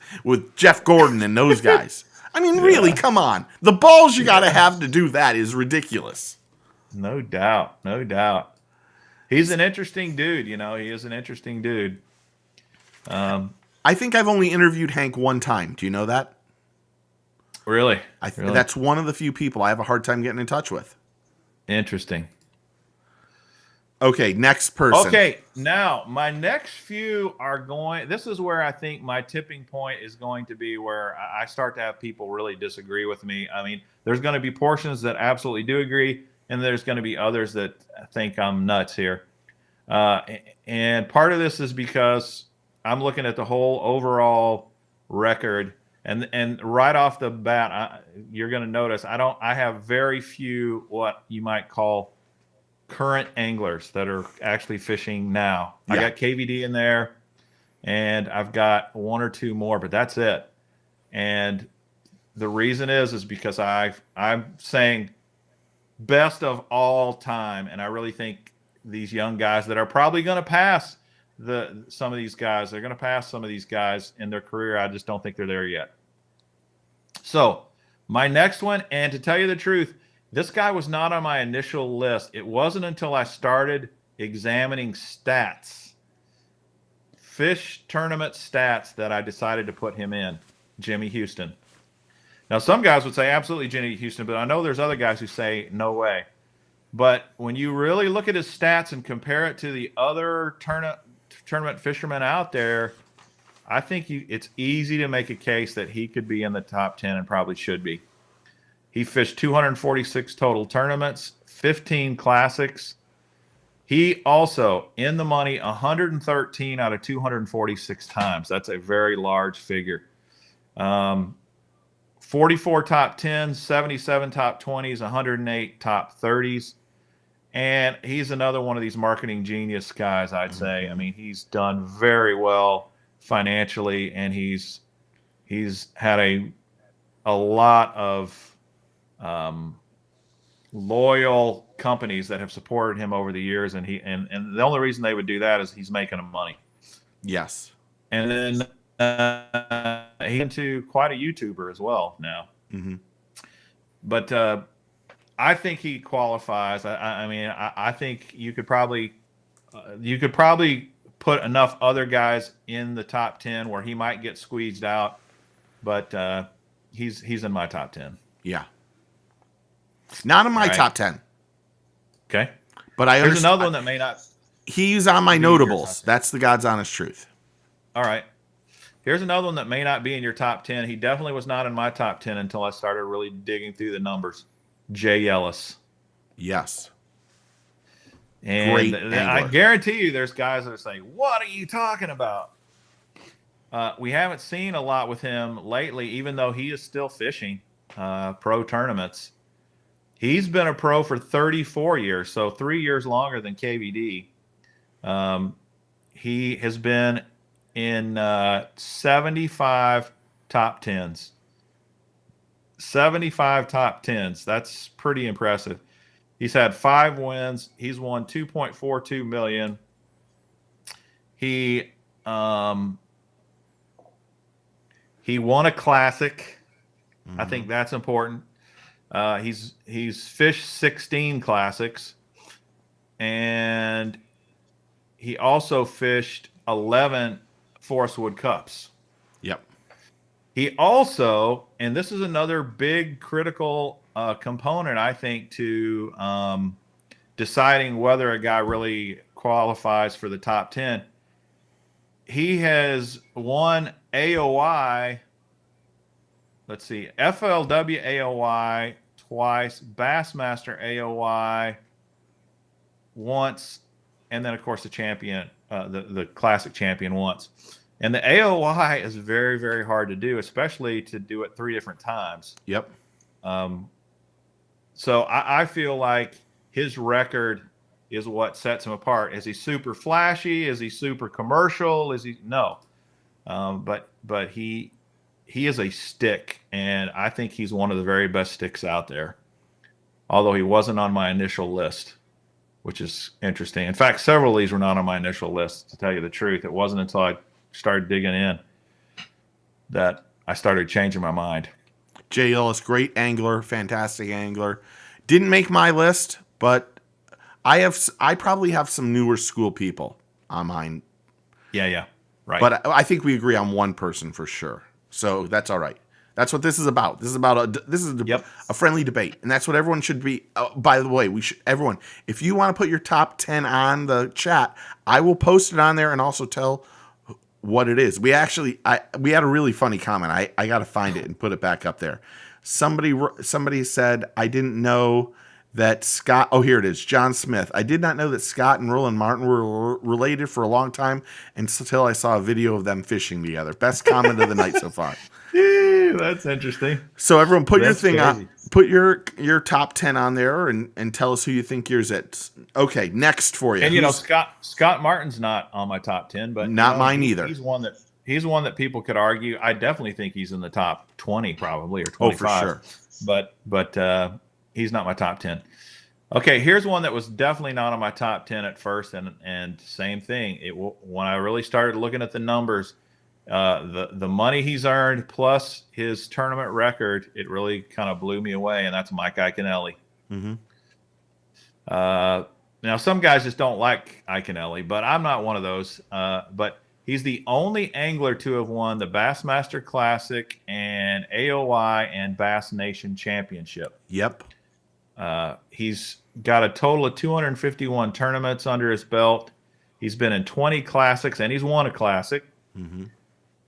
Jeff Gordon and those guys? I mean, really, come on. The balls you got to have to do that is ridiculous. No doubt. No doubt. He's an interesting dude. He is an interesting dude. I think I've only interviewed Hank one time. Do you know that? Really? Really? That's one of the few people I have a hard time getting in touch with. Interesting. Okay, next person. Okay, now my next few are going. This is where I think my tipping point is going to be where I start to have people really disagree with me. I mean, there's going to be portions that absolutely do agree, and there's going to be others that think I'm nuts here. And part of this is because I'm looking at the whole overall record, and right off the bat, you're going to notice I have very few what you might call current anglers that are actually fishing now. Yeah. I got KVD in there, and I've got 1 or 2 more, but that's it. And the reason is because I'm saying best of all time, and I really think these young guys that are probably going to pass some of these guys, they're going to pass some of these guys in their career. I just don't think they're there yet. So my next one, and to tell you the truth, this guy was not on my initial list. It wasn't until I started examining stats, fish tournament stats, that I decided to put him in, Jimmy Houston. Now, some guys would say absolutely Jimmy Houston, but I know there's other guys who say no way. But when you really look at his stats and compare it to the other tournament fishermen out there, I think it's easy to make a case that he could be in the top 10 and probably should be. He fished 246 total tournaments, 15 classics. He also, in the money, 113 out of 246 times. That's a very large figure. 44 top 10s, 77 top 20s, 108 top 30s. And he's another one of these marketing genius guys, I'd say. I mean, he's done very well financially, and he's had a lot of loyal companies that have supported him over the years, and and the only reason they would do that is he's making them money. Yes. And then he's into quite a YouTuber as well now. Mm-hmm. But I think he qualifies. I think you could probably put enough other guys in the top 10 where he might get squeezed out, but he's in my top 10. Yeah. Not in my top 10. Okay. But I There's understand. another one that may not He's on my be in your top notables. 10. That's the God's honest truth. All right. Here's another one that may not be in your top 10. He definitely was not in my top 10 until I started really digging through the numbers. Jay Ellis. Yes. And Great I angler. guarantee you there's guys that are saying, what are you talking about? We haven't seen a lot with him lately, even though he is still fishing pro tournaments. He's been a pro for 34 years, so 3 years longer than KVD. He has been in 75 top 10s. 75 top 10s. That's pretty impressive. He's had 5 wins. He's won $2.42 million. He won a classic. I think that's important. He's fished 16 classics, and he also fished 11 Forest Wood Cups. Yep. He also, and this is another big critical component, I think, to deciding whether a guy really qualifies for the top 10. He has won AOI, let's see, FLW AOI twice, Bassmaster AOI once, and then, of course, the champion, the classic champion once. And the AOI is very, very hard to do, especially to do it 3 different times. Yep. So I feel like his record is what sets him apart. Is he super flashy? Is he super commercial? Is he no? But he is a stick, and I think he's one of the very best sticks out there. Although he wasn't on my initial list, which is interesting. In fact, several of these were not on my initial list, to tell you the truth. It wasn't until I started digging in that I started changing my mind. Jay Ellis, great angler, fantastic angler. Didn't make my list, but I probably have some newer school people on mine. Yeah, right. But I think we agree on one person for sure. So that's all right. That's what this is about. This is about a friendly debate, and that's what everyone should be. By the way, everyone, if you want to put your top 10 on the chat, I will post it on there and also tell what it is. We had a really funny comment. I got to find it and put it back up there. Somebody said, I didn't know that Scott. Oh, here it is. John Smith. I did not know that Scott and Roland Martin were related for a long time until I saw a video of them fishing together. Best comment of the night so far. Yeah, that's interesting. So everyone, put your thing crazy. on. Put your top 10 on there and tell us who you think yours is. Okay, next for you. And Scott Martin's not on my top 10, but not mine either. He's one that people could argue. I definitely think he's in the top 20 probably, or 25. Oh, for sure. But he's not my top 10. Okay, here's one that was definitely not on my top 10 at first, and same thing. When I really started looking at the numbers, the money he's earned plus his tournament record, it really kind of blew me away, and that's Mike Iaconelli. Mm-hmm. Now, some guys just don't like Iaconelli, but I'm not one of those. But he's the only angler to have won the Bassmaster Classic and AOI and Bass Nation Championship. Yep. He's got a total of 251 tournaments under his belt. He's been in 20 classics, and he's won a classic. Mm-hmm.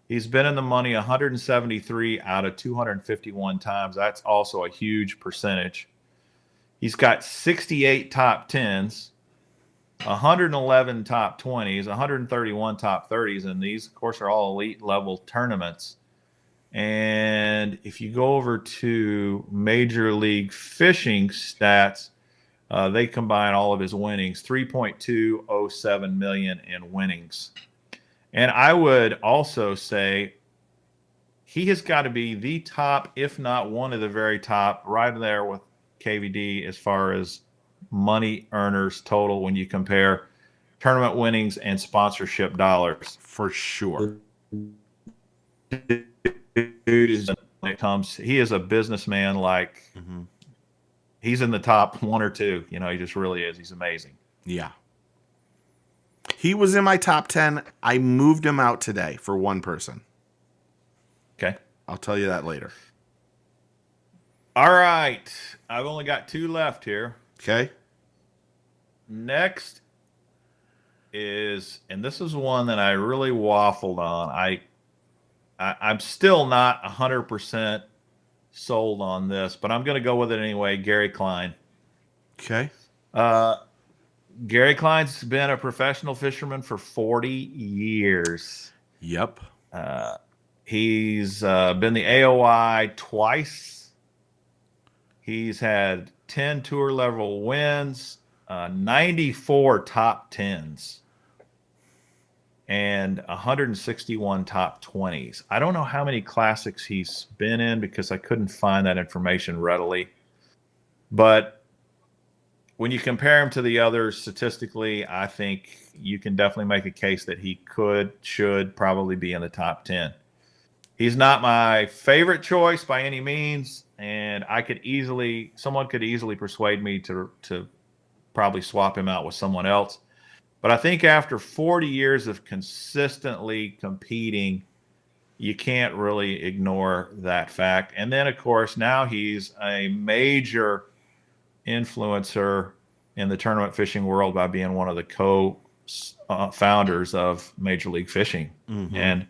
He's been in the money 173 out of 251 times. That's also a huge percentage. He's got 68 top 10s, 111 top 20s, 131 top 30s, and these, of course, are all elite level tournaments. And if you go over to Major League Fishing stats, they combine all of his winnings, 3.207 million in winnings. And I would also say he has got to be the top, if not one of the very top, right there with KVD as far as money earners total when you compare tournament winnings and sponsorship dollars. For sure. Dude is, when it comes, he is a businessman. Like, he's in the top 1 or 2. He just really is. He's amazing. Yeah. He was in my top 10. I moved him out today for one person. Okay. I'll tell you that later. All right. I've only got 2 left here. Okay. next is, and this is one that I really waffled on. I'm still not 100% sold on this, but I'm going to go with it anyway. Gary Clunn. Okay. Gary Clunn's been a professional fisherman for 40 years. Yep. He's been the AOI twice. He's had 10 tour level wins, 94 top 10s, and 161 top 20s. I don't know how many classics he's been in because I couldn't find that information readily. But when you compare him to the others statistically, I think you can definitely make a case that he should probably be in the top 10. He's not my favorite choice by any means, and someone could easily persuade me to probably swap him out with someone else. But I think after 40 years of consistently competing, you can't really ignore that fact. And then, of course, now he's a major influencer in the tournament fishing world by being one of the co-founders of Major League Fishing. Mm-hmm. And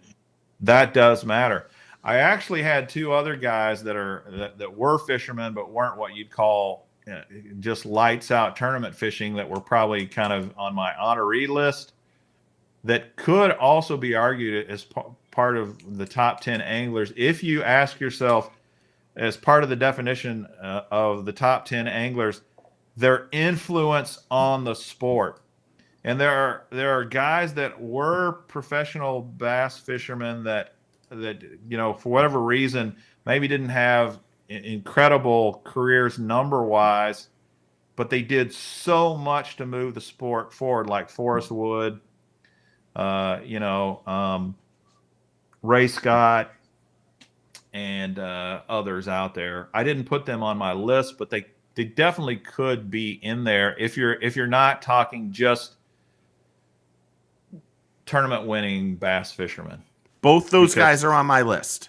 that does matter. I actually had two other guys that were fishermen but weren't what you'd call just lights out tournament fishing that were probably kind of on my honoree list that could also be argued as part of the top 10 anglers. If you ask yourself, as part of the definition of the top 10 anglers, their influence on the sport. And there are guys that were professional bass fishermen that for whatever reason maybe didn't have incredible careers number wise, but they did so much to move the sport forward, like Forrest Wood, Ray Scott, and others out there. I didn't put them on my list, but they definitely could be in there if you're not talking just tournament winning bass fishermen. Both those guys are on my list.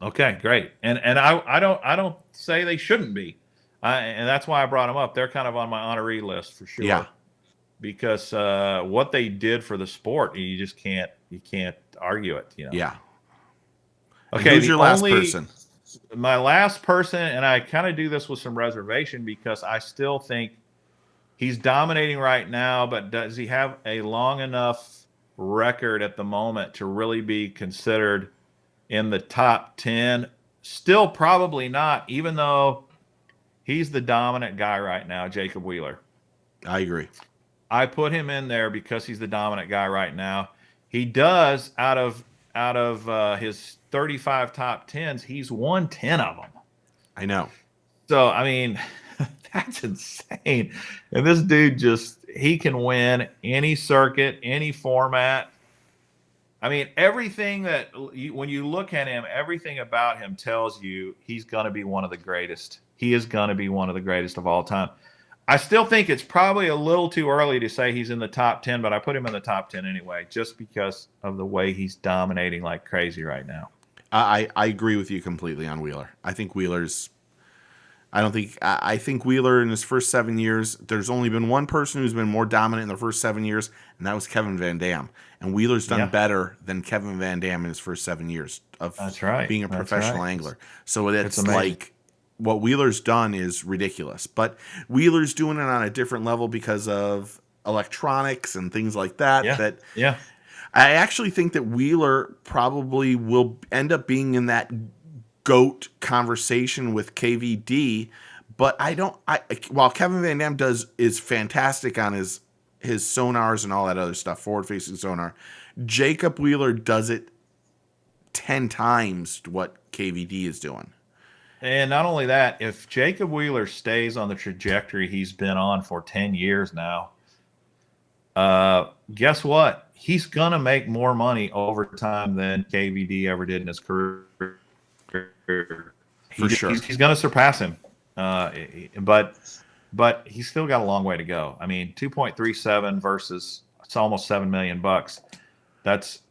Okay, great. And I don't say they shouldn't be. And that's why I brought them up. They're kind of on my honoree list for sure. Yeah. Because what they did for the sport, you can't argue it, Yeah. Okay, who's your last person? My last person, and I kind of do this with some reservation because I still think he's dominating right now, but does he have a long enough record at the moment to really be considered in the top 10? Still probably not, even though he's the dominant guy right now, Jacob Wheeler. I agree. I put him in there because he's the dominant guy right now. He does, out of his 35 top 10s, he's won 10 of them. I know. So, I mean, that's insane. And this dude he can win any circuit, any format. I mean, everything when you look at him, everything about him tells you he's going to be one of the greatest. He is going to be one of the greatest of all time. I still think it's probably a little too early to say he's in the top 10, but I put him in the top 10 anyway, just because of the way he's dominating like crazy right now. I agree with you completely on Wheeler. I think I think Wheeler in his first 7 years, there's only been one person who's been more dominant in the first 7 years, and that was Kevin VanDam. And Wheeler's done better than Kevin VanDam in his first 7 years of being a professional angler. So it's like what Wheeler's done is ridiculous. But Wheeler's doing it on a different level because of electronics and things like that. Yeah. I actually think that Wheeler probably will end up being in that GOAT conversation with KVD, but while Kevin VanDam is fantastic on his sonars and all that other stuff, forward facing sonar, Jacob Wheeler does it 10 times what KVD is doing. And not only that, if Jacob Wheeler stays on the trajectory he's been on for 10 years now, guess what? He's going to make more money over time than KVD ever did in his career. For sure. He's going to surpass him. But he's still got a long way to go. I mean, 2.37 versus it's almost $7 million. That's,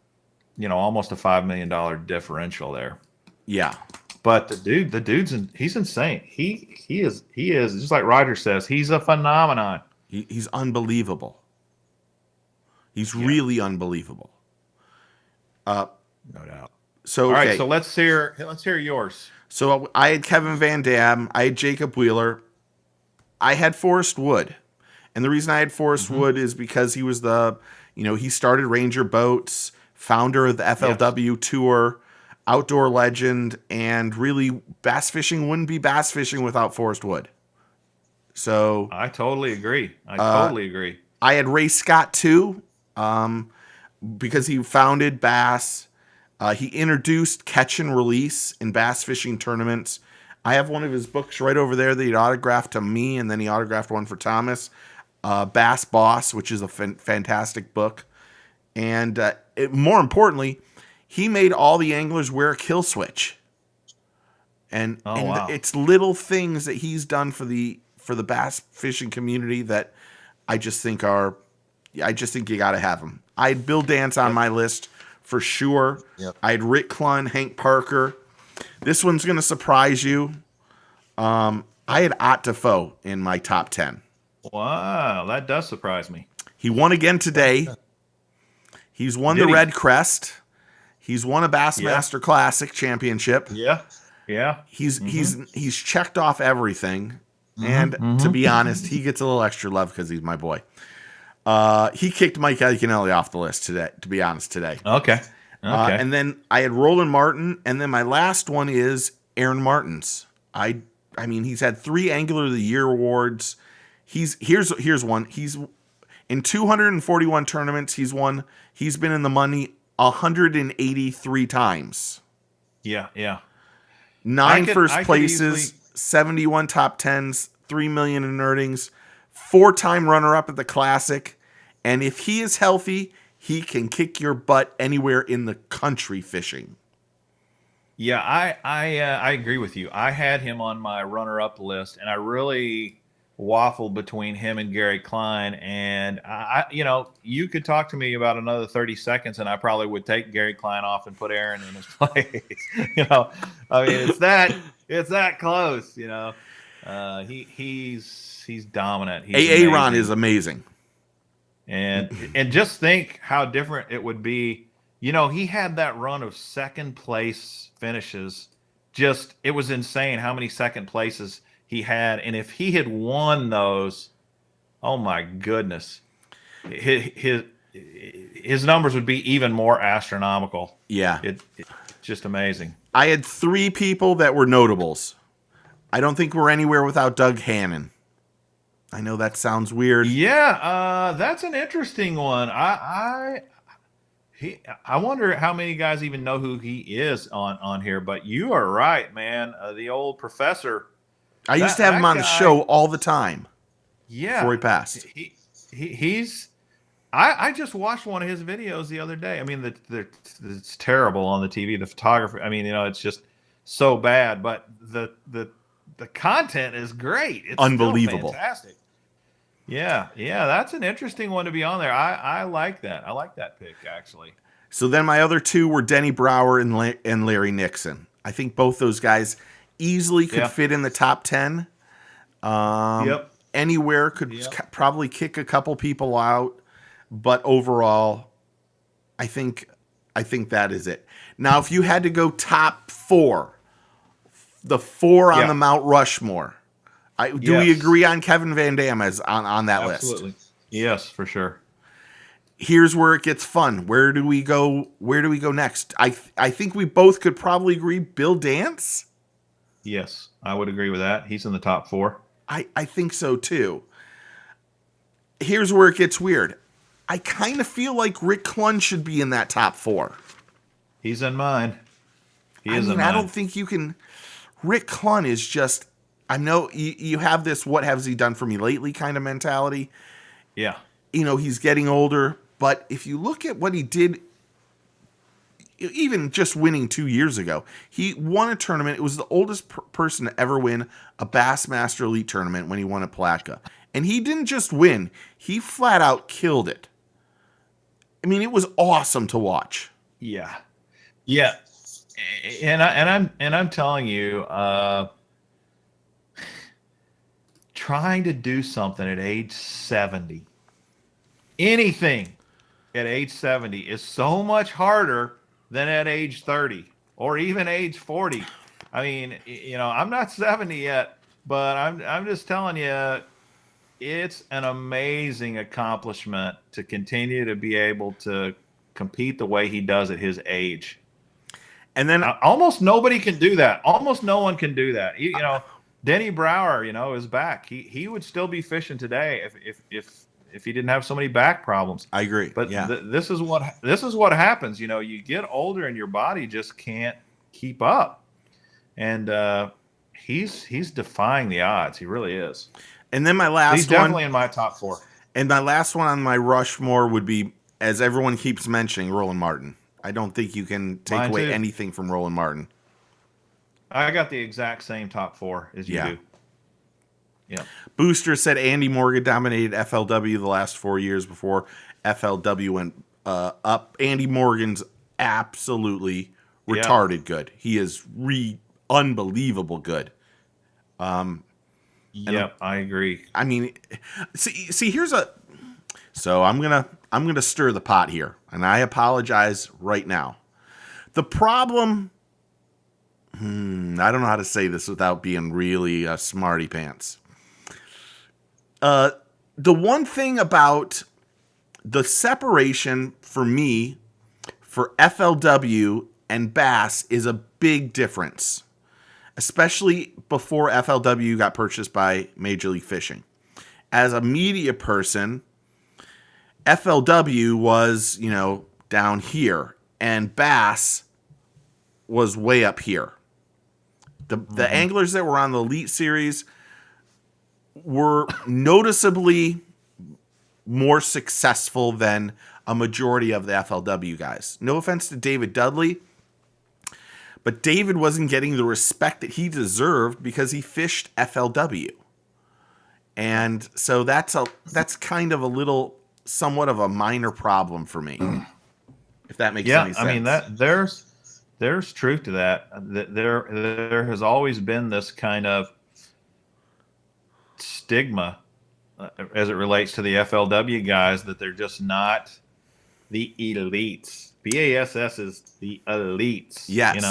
almost a $5 million differential there. Yeah. But he's insane. He is just like Roger says, he's a phenomenon. He's unbelievable. He's really unbelievable. No doubt. So all okay. right, so let's hear yours. So I had Kevin VanDam. I had Jacob Wheeler. I had Forrest Wood. And the reason I had Forrest Wood is because he was he started Ranger Boats, founder of the FLW Tour, outdoor legend, and really bass fishing wouldn't be bass fishing without Forrest Wood. So I totally agree. I had Ray Scott too, because he founded Bass. He introduced catch and release in bass fishing tournaments. I have one of his books right over there that he autographed to me, and then he autographed one for Thomas. Bass Boss, which is a fantastic book. And more importantly, he made all the anglers wear a kill switch. And, wow. It's little things that he's done for the bass fishing community that I just think you got to have them. I had Bill Dance on my list for sure. Yep. I had Rick Clunn, Hank Parker. This one's going to surprise you. I had Ott Defoe in my top 10. Wow, that does surprise me. He won again today. He's won the Red Crest. He's won a Bassmaster Classic championship. Yeah. He's checked off everything. And to be honest, he gets a little extra love because he's my boy. He kicked Mike Iaconelli off the list today, to be honest, today. Okay. And then I had Roland Martin, and then my last one is Aaron Martens. I mean, he's had 3 Angler of the Year awards. Here's one. He's in 241 tournaments. He's been in the money 183 times. Yeah. 9 first places, 71 top 10s, $3 million in earnings, 4-time runner-up at the Classic. And if he is healthy, he can kick your butt anywhere in the country fishing. Yeah, I agree with you. I had him on my runner-up list, and I really waffled between him and Gary Klein. And you could talk to me about another 30 seconds, and I probably would take Gary Klein off and put Aaron in his place. I mean, it's that close. He's dominant. Aaron is amazing. And just think how different it would be. He had that run of second place finishes. It was insane how many second places he had. And if he had won those, oh my goodness, his numbers would be even more astronomical. Yeah. It's just amazing. I had 3 people that were notables. I don't think we're anywhere without Doug Hannon. I know that sounds weird. Yeah, that's an interesting one. I wonder how many guys even know who he is on here. But you are right, man. The old professor. I used to have him on the show all the time. Yeah, before he passed. He's. I just watched one of his videos the other day. I mean, it's terrible on the TV. The photography. I mean, it's just so bad. But the content is great. It's unbelievable, fantastic. Yeah, that's an interesting one to be on there. I like that. I like that pick, actually. So then my other 2 were Denny Brower and Larry Nixon. I think both those guys easily could fit in the top 10. Anywhere could probably kick a couple people out, but overall, I think that is it. Now, if you had to go top 4, the 4 on the Mount Rushmore. Do we agree on Kevin VanDam as on that list? Absolutely. Yes, for sure. Here's where it gets fun. Where do we go next? I think we both could probably agree Bill Dance. Yes, I would agree with that. He's in the top 4. I think so too. Here's where it gets weird. I kind of feel like Rick Clunn should be in that top 4. He's in mine. I don't think you can. Rick Clunn is just. I know you have this "what has he done for me lately" kind of mentality. Yeah. He's getting older, but if you look at what he did, even just winning 2 years ago, he won a tournament. It was the oldest person to ever win a Bassmaster Elite tournament when he won at Palatka. And he didn't just win, he flat out killed it. I mean, it was awesome to watch. Yeah. And I'm telling you, trying to do something at age 70, anything at age 70 is so much harder than at age 30 or even age 40. I mean, I'm not 70 yet, but I'm just telling you, it's an amazing accomplishment to continue to be able to compete the way he does at his age. And then almost nobody can do that. Almost no one can do that. Denny Brower, is back. He would still be fishing today if he didn't have so many back problems. I agree. But yeah. This is what happens. You get older and your body just can't keep up. And he's defying the odds. He really is. And then my last he's definitely in my top 4. And my last one on my Rushmore would be, as everyone keeps mentioning, Roland Marten. I don't think you can take Mine away too. anything from Roland Marten. I got the exact same top 4 as you do. Yeah. Booster said Andy Morgan dominated FLW the last 4 years before FLW went up. Andy Morgan's absolutely retarded good. He is unbelievable good. Yep, I agree. I mean, see, so I'm gonna stir the pot here, and I apologize right now. The problem, I don't know how to say this without being really smarty pants. The one thing about the separation for me for FLW and bass is a big difference, especially before FLW got purchased by Major League Fishing. As a media person, FLW was, down here, and bass was way up here. The anglers that were on the Elite Series were noticeably more successful than a majority of the FLW guys. No offense to David Dudley, but David wasn't getting the respect that he deserved because he fished FLW. And so that's kind of somewhat of a minor problem for me. If that makes any sense. I mean, there's truth to that. There has always been this kind of stigma as it relates to the FLW guys that they're just not the elites. BASS is the elites. Yes.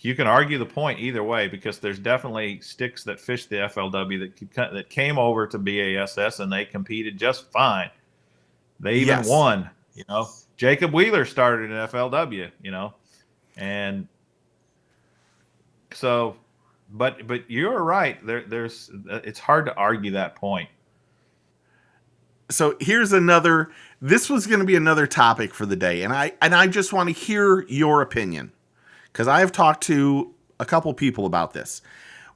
You can argue the point either way, because there's definitely sticks that fish the FLW that came over to BASS and they competed just fine. They even won. Jacob Wheeler started in FLW. And so, but you're right. It's hard to argue that point. So here's another. This was going to be another topic for the day, and I just want to hear your opinion, because I have talked to a couple people about this.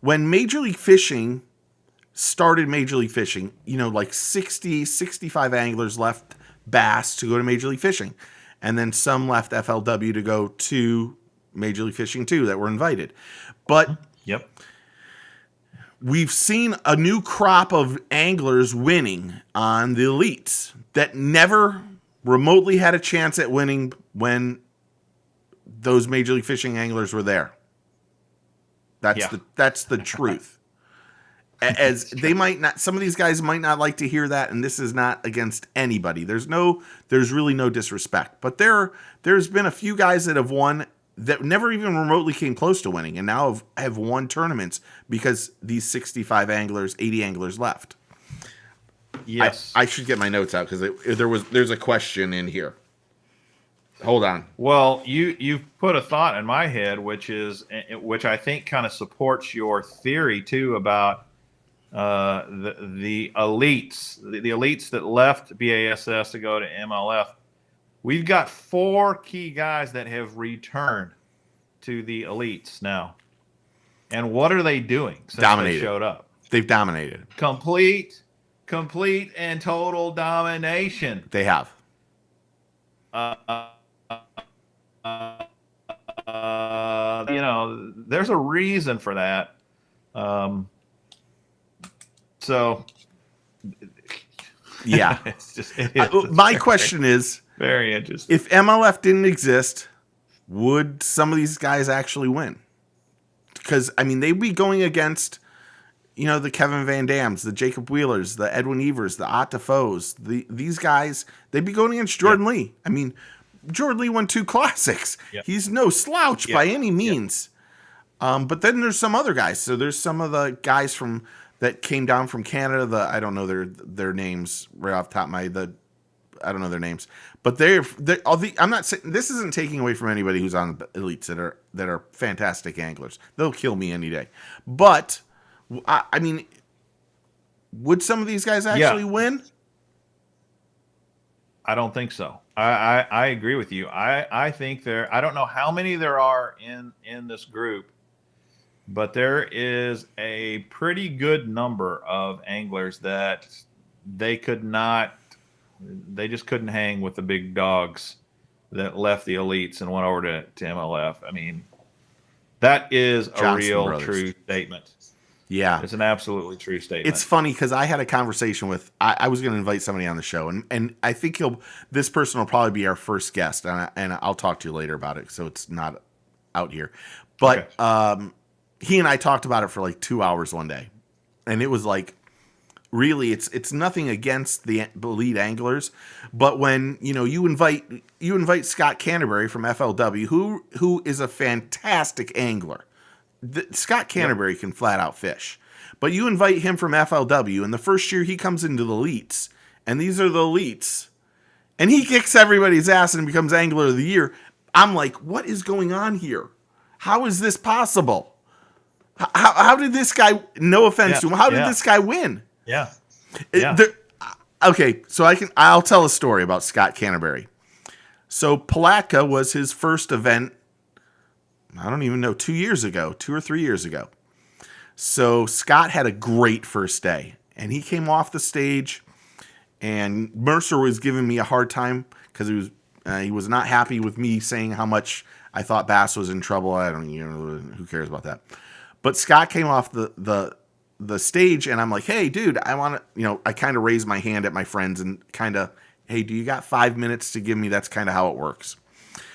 When Major League Fishing started Major League Fishing, like 60, 65 anglers left bass to go to Major League Fishing, and then some left FLW to go to Major League Fishing too that were invited. But yep. We've seen a new crop of anglers winning on the elites that never remotely had a chance at winning when those Major League Fishing anglers were there. That's the truth. As they might not, some of these guys might not like to hear that, and this is not against anybody. There's really no disrespect. But there's been a few guys that have won that never even remotely came close to winning, and now have won tournaments because these 65 anglers, 80 anglers left. Yes. I should get my notes out because there's a question in here. Hold on. Well, you've put a thought in my head, which I think kind of supports your theory too about the elites, the elites that left BASS to go to MLF. We've got 4 key guys that have returned to the elites now. And what are they doing since they showed up? They've dominated. Complete and total domination. They have. There's a reason for that. So yeah. My question is, very interesting. If MLF didn't exist, would some of these guys actually win? because I mean, they'd be going against, you know, the Kevin VanDams, the Jacob Wheelers, the Edwin Evers, the Ott Defoes, these guys, they'd be going against Jordan Lee. I mean, Jordan Lee won 2 classics. He's no slouch by any means. But then there's some other guys. So there's some of the guys that came down from Canada. I don't know their names right off the top of my I don't know their names. But I'm not saying this isn't taking away from anybody who's on the elites that are fantastic anglers. They'll kill me any day. But I mean, would some of these guys actually win? I don't think so. I agree with you. I think I don't know how many there are in this group, but there is a pretty good number of anglers that they just couldn't hang with the big dogs that left the elites and went over to MLF. I mean, that is a real true statement. Yeah. It's an absolutely true statement. It's funny because I had a conversation with, I was going to invite somebody on the show, and I think this person will probably be our first guest, and I'll talk to you later about it, so it's not out here. But he and I talked about it for like 2 hours one day, and it was like, really, it's nothing against the elite anglers, but when you invite Scott Canterbury from FLW, who is a fantastic angler. Scott Canterbury can flat out fish, but you invite him from FLW, and the first year he comes into the elites, and these are the elites, and he kicks everybody's ass and becomes angler of the year. I'm like, what is going on here? How is this possible? How did this guy? No offense to him. How did this guy win? Yeah. Okay, so I'll tell a story about Scott Canterbury. So Palatka was his first event. I don't even know, 2 or 3 years ago. So Scott had a great first day, and he came off the stage, and Mercer was giving me a hard time because he was not happy with me saying how much I thought Bass was in trouble. I don't, who cares about that? But Scott came off the stage, and I'm like, hey, dude, I want to, I kind of raised my hand at my friends and kind of, hey, do you got 5 minutes to give me? That's kind of how it works.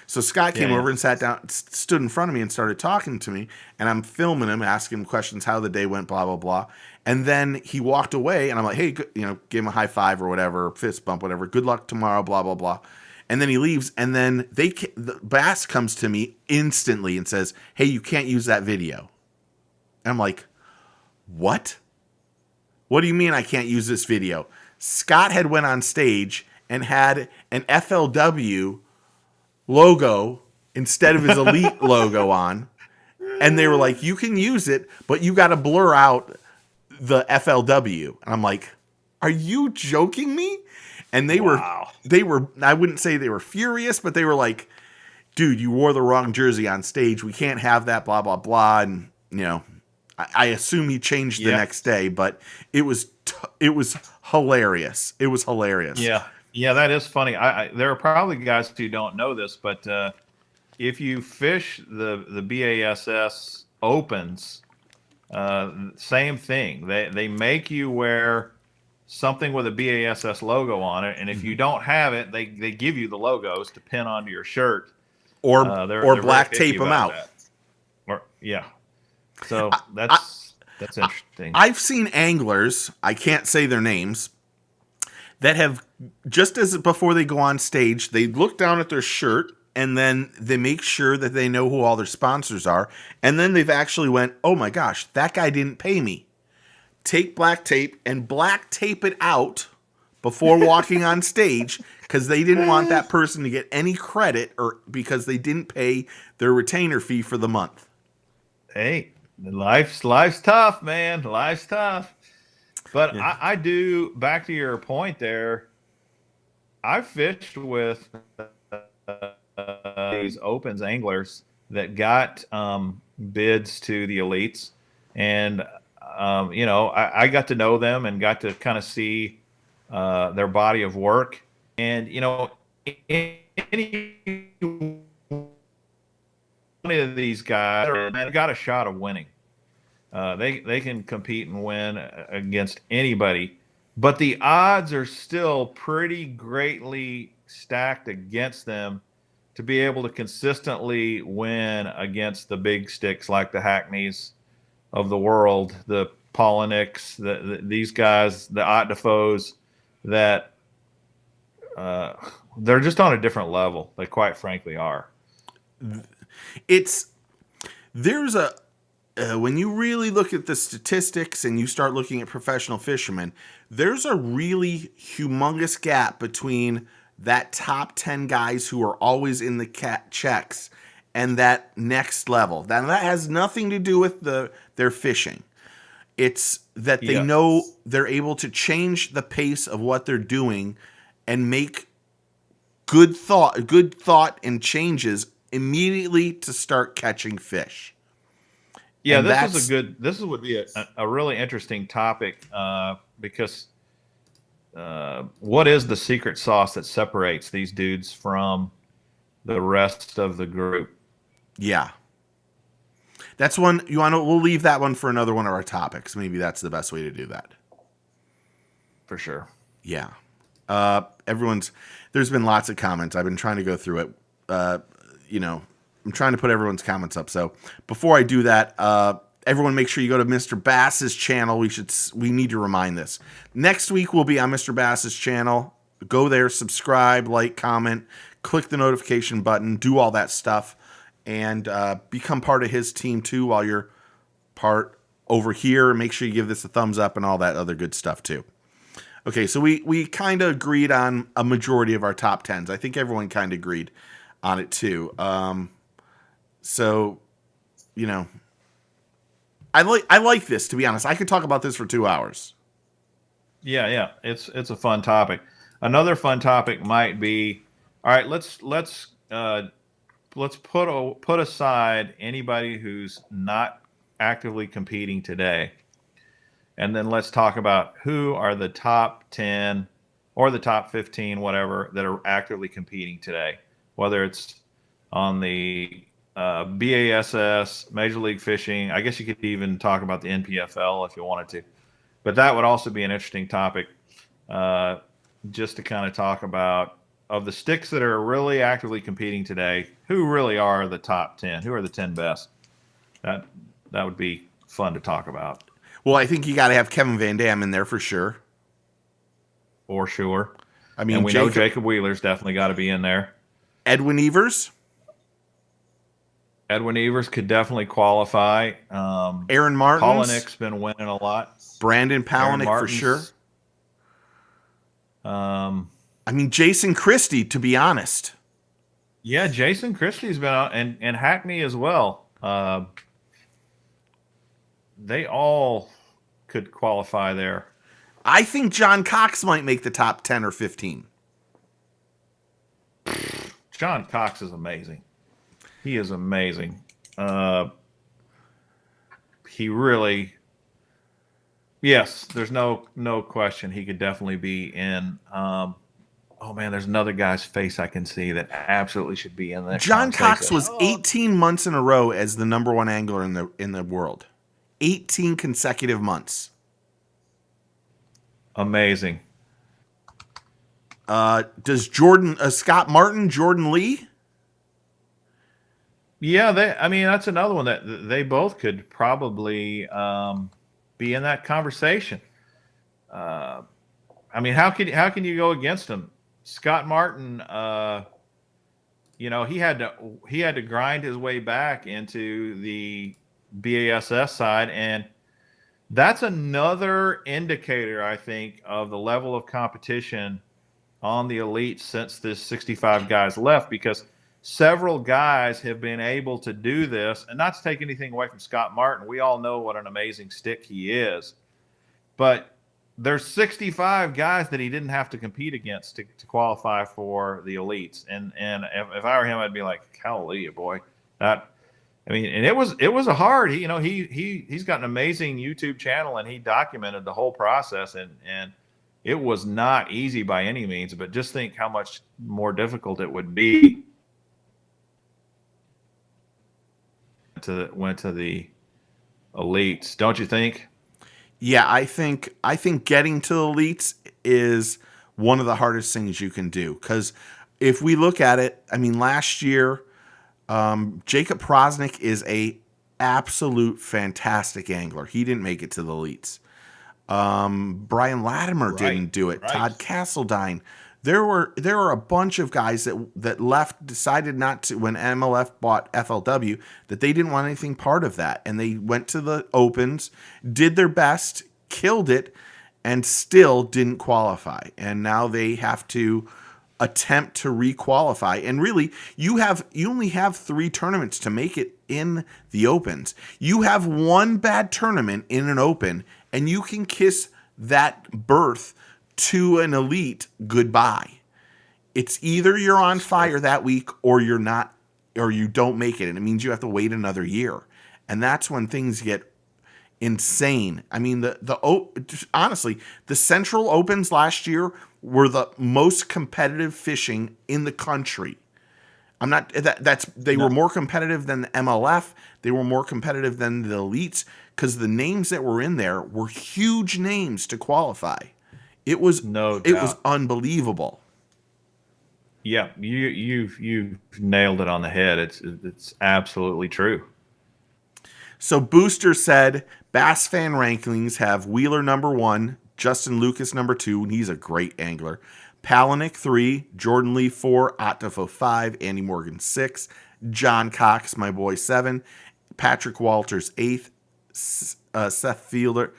So Scott came over and sat down, stood in front of me and started talking to me, and I'm filming him, asking him questions, how the day went, blah, blah, blah. And then he walked away, and I'm like, hey, give him a high five or whatever, fist bump, whatever. Good luck tomorrow, blah, blah, blah. And then he leaves, and then the Bass comes to me instantly and says, hey, you can't use that video. And I'm like, what? What do you mean I can't use this video? Scott had went on stage and had an FLW logo instead of his elite logo on, and they were like, you can use it, but you got to blur out the FLW. And I'm like, are you joking me? And they were I wouldn't say they were furious, but they were like, dude, you wore the wrong jersey on stage, we can't have that, blah blah blah. And I assume he changed the next day, but it was hilarious. It was hilarious. Yeah, that is funny. There are probably guys who don't know this, but if you fish the BASS Opens, same thing. They make you wear something with a BASS logo on it, and if you don't have it, they give you the logos to pin onto your shirt, or black tape them out. So that's interesting. I've seen anglers, I can't say their names, that have, just as before they go on stage, they look down at their shirt and then they make sure that they know who all their sponsors are. And then they've actually went, oh my gosh, that guy didn't pay me. Take black tape and black tape it out before walking on stage, because they didn't want that person to get any credit, or because they didn't pay their retainer fee for the month. Hey, life's tough, man. Life's tough. But I do, back to your point there, I've fished with these Opens anglers that got bids to the elites, and I got to know them and got to kind of see their body of work, and any one of these guys got a shot of winning. They can compete and win against anybody, but the odds are still pretty greatly stacked against them to be able to consistently win against the big sticks like the Hackneys of the world, the Poliniks, these guys, the Otdefos, that they're just on a different level. They quite frankly are. There's a when you really look at the statistics and you start looking at professional fishermen, there's a really humongous gap between that top 10 guys who are always in the checks and that next level. That has nothing to do with their fishing. It's that they know they're able to change the pace of what they're doing and make good thought and changes immediately to start catching fish. Yeah, and this would be a really interesting topic because what is the secret sauce that separates these dudes from the rest of the group? Yeah. That's one we'll leave that one for another one of our topics. Maybe that's the best way to do that. For sure. Yeah. There's been lots of comments. I've been trying to go through it. I'm trying to put everyone's comments up. So before I do that, everyone make sure you go to Mr. Bass's channel. We need to remind this. Next week we'll be on Mr. Bass's channel. Go there, subscribe, like, comment, click the notification button, do all that stuff, and become part of his team too while you're part over here. Make sure you give this a thumbs up and all that other good stuff too. Okay, so we kind of agreed on a majority of our top 10s. I think everyone kind of agreed on it too. So, I like this, to be honest. I could talk about this for 2 hours. Yeah. It's a fun topic. Another fun topic might be, all right, let's put aside anybody who's not actively competing today. And then let's talk about who are the top 10 or the top 15, whatever, that are actively competing today, whether it's on the BASS, Major League Fishing. I guess you could even talk about the NPFL if you wanted to. But that would also be an interesting topic just to kind of talk about, of the sticks that are really actively competing today, who really are the top 10? Who are the 10 best? That would be fun to talk about. Well, I think you got to have Kevin VanDam in there for sure. For sure. I mean, and we know Jacob Wheeler's definitely got to be in there. Edwin Evers could definitely qualify. Aaron Martens. Polinik's been winning a lot. Brandon Polinik for sure. I mean, Jason Christie, to be honest. Yeah, Jason Christie's been out, and Hackney as well. They all could qualify there. I think John Cox might make the top 10 or 15. John Cox is amazing. He is amazing. He really, yes, there's no question he could definitely be in. Oh man, there's another guy's face I can see that absolutely should be in there. John Cox was 18 months in a row as the number one angler in the world. 18 consecutive months. Amazing. Does Scott Martin, Jordan Lee? Yeah, that's another one that they both could probably be in that conversation. How can you go against him? Scott Martin, he had to grind his way back into the BASS side, and that's another indicator, I think, of the level of competition on the Elite since this 65 guys left, because several guys have been able to do this. And not to take anything away from Scott Martin, we all know what an amazing stick he is, but there's 65 guys that he didn't have to compete against to qualify for the Elites. And if I were him, I'd be like, hallelujah, boy. And it was a hard, he's got an amazing YouTube channel, and he documented the whole process, and it was not easy by any means, but just think how much more difficult it would be went to the Elites, don't you think? Yeah, I think getting to the Elites is one of the hardest things you can do, because if we look at it, I mean, last year, Jacob Prosnick is a absolute fantastic angler. He didn't make it to the elites. Brian Latimer didn't do it. Right. Todd Castledine. There were a bunch of guys that left, decided not to, when MLF bought FLW, that they didn't want anything part of that. And they went to the Opens, did their best, killed it, and still didn't qualify. And now they have to attempt to re-qualify. And really, you only have 3 tournaments to make it in the Opens. You have one bad tournament in an Open, and you can kiss that berth to an elite goodbye. It's either you're on fire that week or you're not, or you don't make it. And it means you have to wait another year. And that's when things get insane. I mean, honestly, the Central Opens last year were the most competitive fishing in the country. They were more competitive than the MLF. They were more competitive than the elites because the names that were in there were huge names to qualify. It was unbelievable. Yeah, you've nailed it on the head. It's absolutely true. So Booster said Bass Fan rankings have Wheeler number 1, Justin Lucas number 2, and he's a great angler. Palaniuk 3, Jordan Lee 4, Ottafo 5, Andy Morgan 6, John Cox, my boy 7, Patrick Walters 8th, Seth Feeder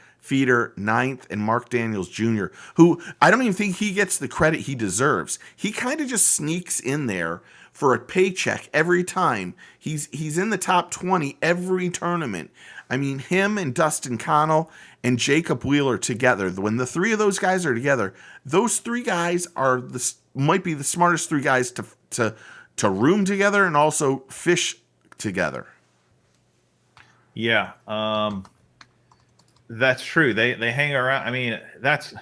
9th, and Mark Daniels Jr., who I don't even think he gets the credit he deserves. He kind of just sneaks in there for a paycheck every time. He's in the top 20 every tournament. I mean, him and Dustin Connell and Jacob Wheeler together, when the 3 of those guys are together, those 3 guys might be the smartest 3 guys to room together and also fish together. Yeah, that's true. They hang around. I mean, that's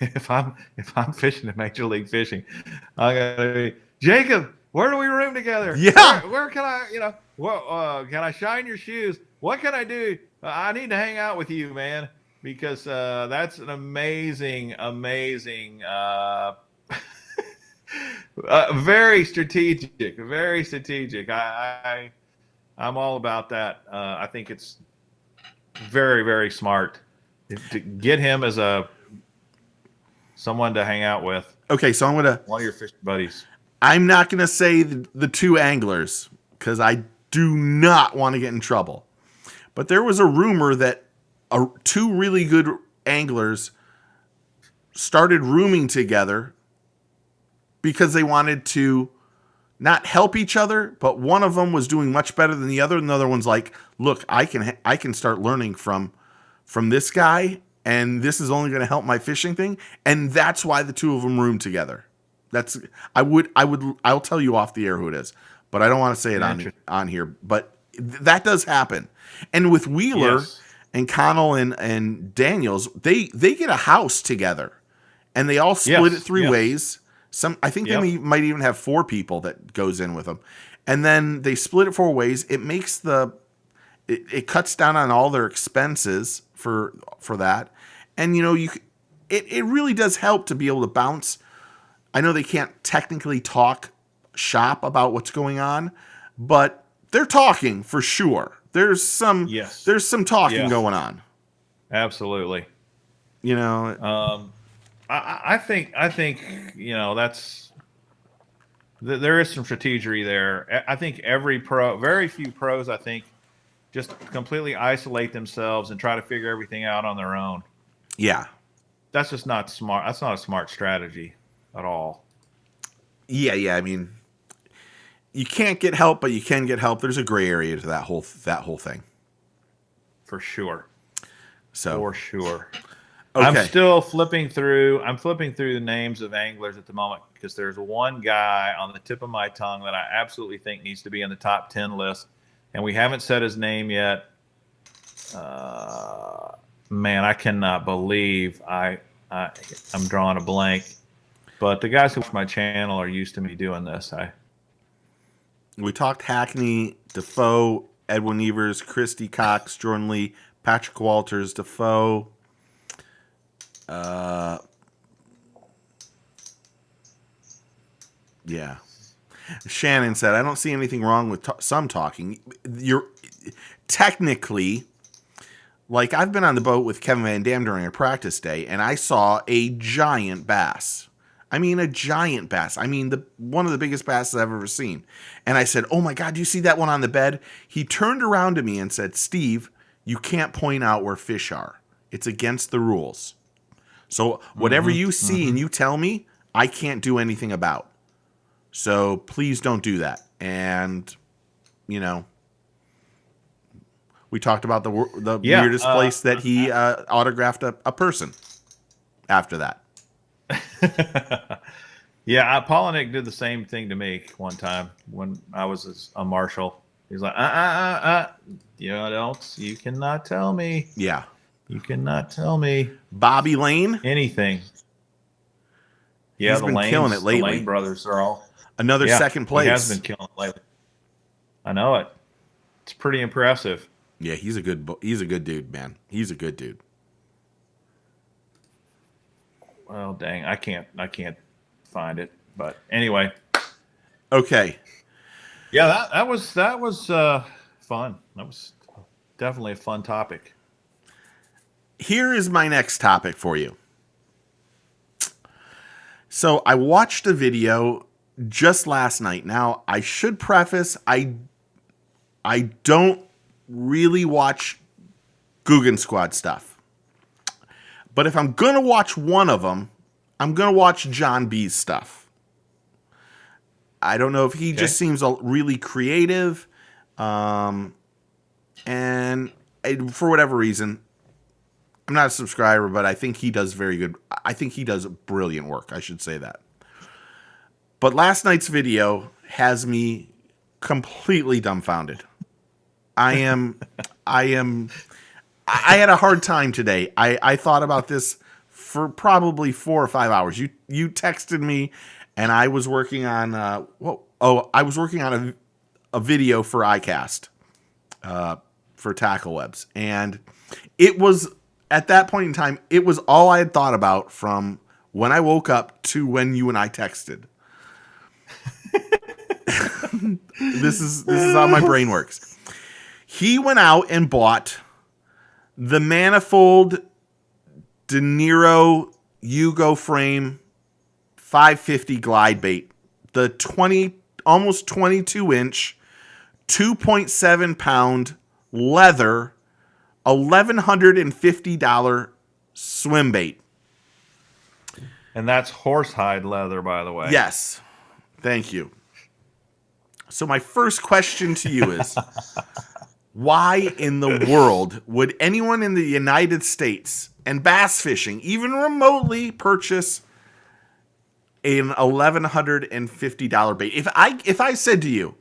if I'm fishing in Major League Fishing, I'm gonna be, Jacob, where do we room together? Yeah. Where can I, can I shine your shoes? What can I do? I need to hang out with you, man, because that's an amazing, very strategic, very strategic. I'm all about that. I think it's very, very smart to get him as someone to hang out with. Okay, so one of your fishing buddies. I'm not gonna say the 2 anglers because I do not want to get in trouble. But there was a rumor that 2 really good anglers started rooming together because they wanted to not help each other, but one of them was doing much better than the other, and the other one's like, "Look, I can start learning from this guy, and this is only going to help my fishing thing." And that's why the 2 of them roomed together. I'll tell you off the air who it is, but I don't want to say it on here. But that does happen. And with Wheeler and Connell and Daniels, they get a house together, and they all split it 3 ways. I think they might even have 4 people that goes in with them, and then they split it 4 ways. It makes it cuts down on all their expenses for that, and it really does help to be able to bounce. I know they can't technically talk shop about what's going on, but they're talking for sure. There's some talking going on. Absolutely. I think that's there is some strategy there. I think very few pros, I think, just completely isolate themselves and try to figure everything out on their own. Yeah, that's just not smart. That's not a smart strategy at all. Yeah. I mean, you can't get help, but you can get help. There's a gray area to that whole thing. For sure. For sure. Okay. I'm still flipping through. The names of anglers at the moment because there's one guy on the tip of my tongue that I absolutely think needs to be in the top 10 list, and we haven't said his name yet. Man, I cannot believe I'm drawing a blank. But the guys who watch my channel are used to me doing this. We talked Hackney, Defoe, Edwin Evers, Christy Cox, Jordan Lee, Patrick Walters, Defoe. Yeah. Shannon said, I don't see anything wrong with some talking. You're technically, like, I've been on the boat with Kevin VanDam during a practice day, and I saw a giant bass. I mean, a giant bass. I mean, one of the biggest basses I've ever seen. And I said, oh my God, do you see that one on the bed? He turned around to me and said, Steve, you can't point out where fish are. It's against the rules. So whatever you see and you tell me, I can't do anything about. So please don't do that. And, you know, we talked about the weirdest place that he autographed a person after that. Yeah, Paul and Nick did the same thing to me one time when I was a marshal. He's like, you cannot tell me. Yeah. You cannot tell me. Bobby Lane? Anything. Yeah, he's been killing it lately. The Lane brothers are all. Another second place. He has been killing it lately. I know it. It's pretty impressive. Yeah, he's a good dude, man. He's a good dude. Well, dang, I can't find it. But anyway. Okay. Yeah, that was fun. That was definitely a fun topic. Here is my next topic for you. So I watched a video just last night. Now, I should preface, I don't really watch Guggen Squad stuff. But if I'm going to watch one of them, I'm going to watch John B's stuff. I don't know if he just seems really creative. And for whatever reason, I'm not a subscriber, but I think he does very good. I think he does brilliant work. I should say that. But last night's video has me completely dumbfounded. I had a hard time today. I thought about this for probably 4 or 5 hours. You texted me, and I was working on I was working on a video for iCast for Tackle Webs, and it was at that point in time, it was all I had thought about from when I woke up to when you and I texted. This is how my brain works. He went out and bought the Manifold De Niro Yugo Frame 550 glide bait, the almost 22 inch, 2.7 pound leather, $1,150 swim bait. And that's horsehide leather, by the way. Yes. Thank you. So my first question to you is, why in the world would anyone in the United States and bass fishing even remotely purchase an $1,150 bait? If I said to you,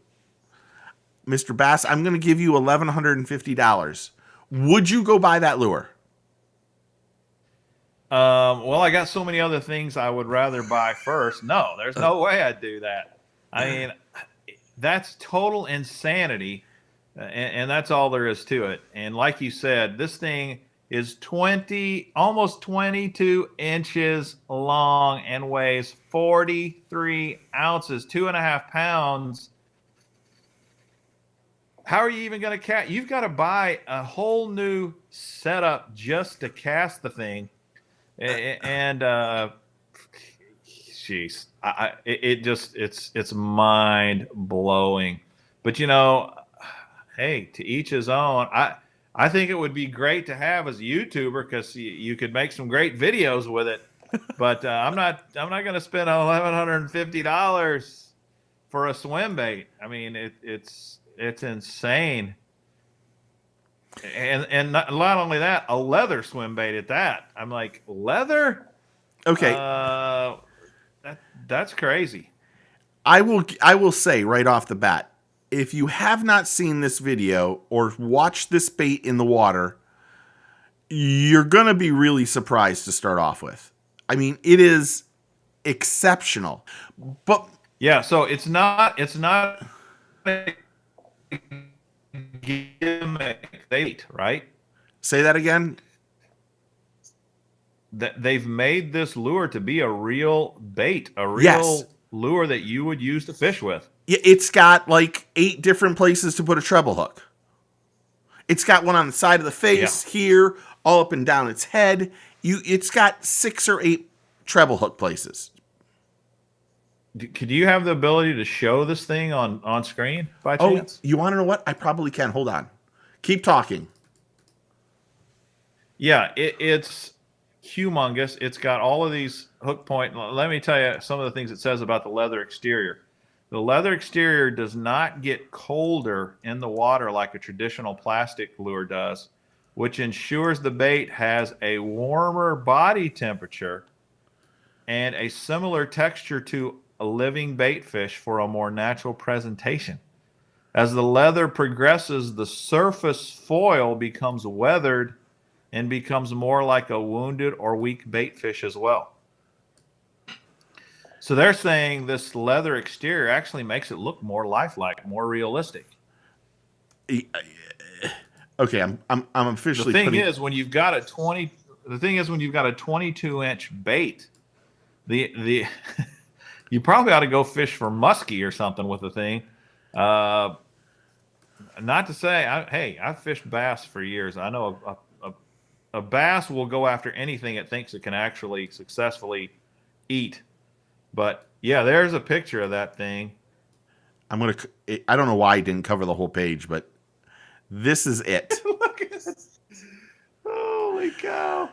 Mr. Bass, I'm going to give you $1,150, would you go buy that lure? Well, I got so many other things I would rather buy first. No, there's no way I'd do that. I mean, that's total insanity, and that's all there is to it. And like you said, this thing is almost 22 inches long and weighs 43 ounces, 2.5 pounds. How are you even going to cast? You've got to buy a whole new setup just to cast the thing. And jeez, it's mind blowing. But hey, to each his own. I think it would be great to have as a YouTuber because you could make some great videos with it. But I'm not going to spend $1,150 for a swim bait. I mean, it's insane. And not only that, a leather swim bait at that. I'm like, leather? Okay. That's crazy. I will say right off the bat, if you have not seen this video or watched this bait in the water, you're going to be really surprised to start off with. I mean, it is exceptional. But yeah, so it's not a gimmick bait, right? Say that again. That they've made this lure to be a real bait, a real Yes. lure that you would use to fish with. It's got like 8 different places to put a treble hook. It's got one on the side of the face here, all up and down its head. It's got 6 or 8 treble hook places. Could you have the ability to show this thing on screen by chance? You want to know what? I probably can. Hold on. Keep talking. Yeah, it's humongous. It's got all of these hook point. Let me tell you some of the things it says about the leather exterior. The leather exterior does not get colder in the water like a traditional plastic lure does, which ensures the bait has a warmer body temperature and a similar texture to a living bait fish for a more natural presentation. As the leather progresses, the surface foil becomes weathered and becomes more like a wounded or weak bait fish as well. So they're saying this leather exterior actually makes it look more lifelike, more realistic. Okay, I'm officially. The thing is, when you've got a 22-inch bait, the you probably ought to go fish for muskie or something with the thing. Not to say, I've fished bass for years. I know a bass will go after anything it thinks it can actually successfully eat. But yeah, there's a picture of that thing. I don't know why I didn't cover the whole page, but this is it. Look at this. Holy cow.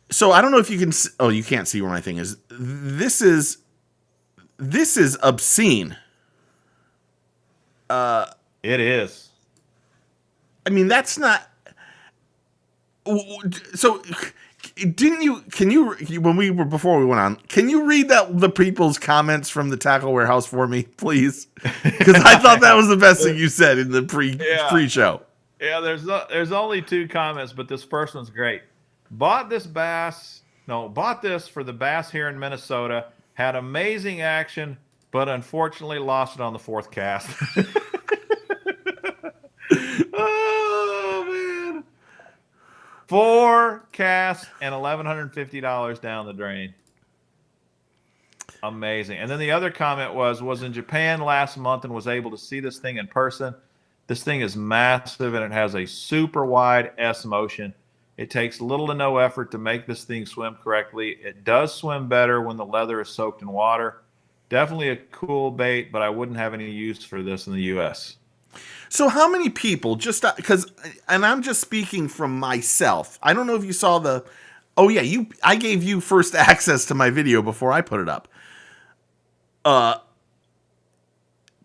So I don't know if you can. You can't see where my thing is. This is obscene. It is. I mean, that's not. So, didn't you? Can you? Before we went on, can you read the people's comments from the tackle warehouse for me, please? Because I thought that was the best thing you said in the pre-show. Yeah, there's only 2 comments, but this first one's great. Bought this for the bass here in Minnesota. Had amazing action, but unfortunately lost it on the 4th cast. Oh, man. 4 casts and $1,150 down the drain. Amazing. And then the other comment was in Japan last month and was able to see this thing in person. This thing is massive, and it has a super wide S motion. It takes little to no effort to make this thing swim correctly. It does swim better when the leather is soaked in water. Definitely a cool bait, but I wouldn't have any use for this in the U.S. So how many people, and I'm just speaking from myself. I don't know if you saw I gave you first access to my video before I put it up.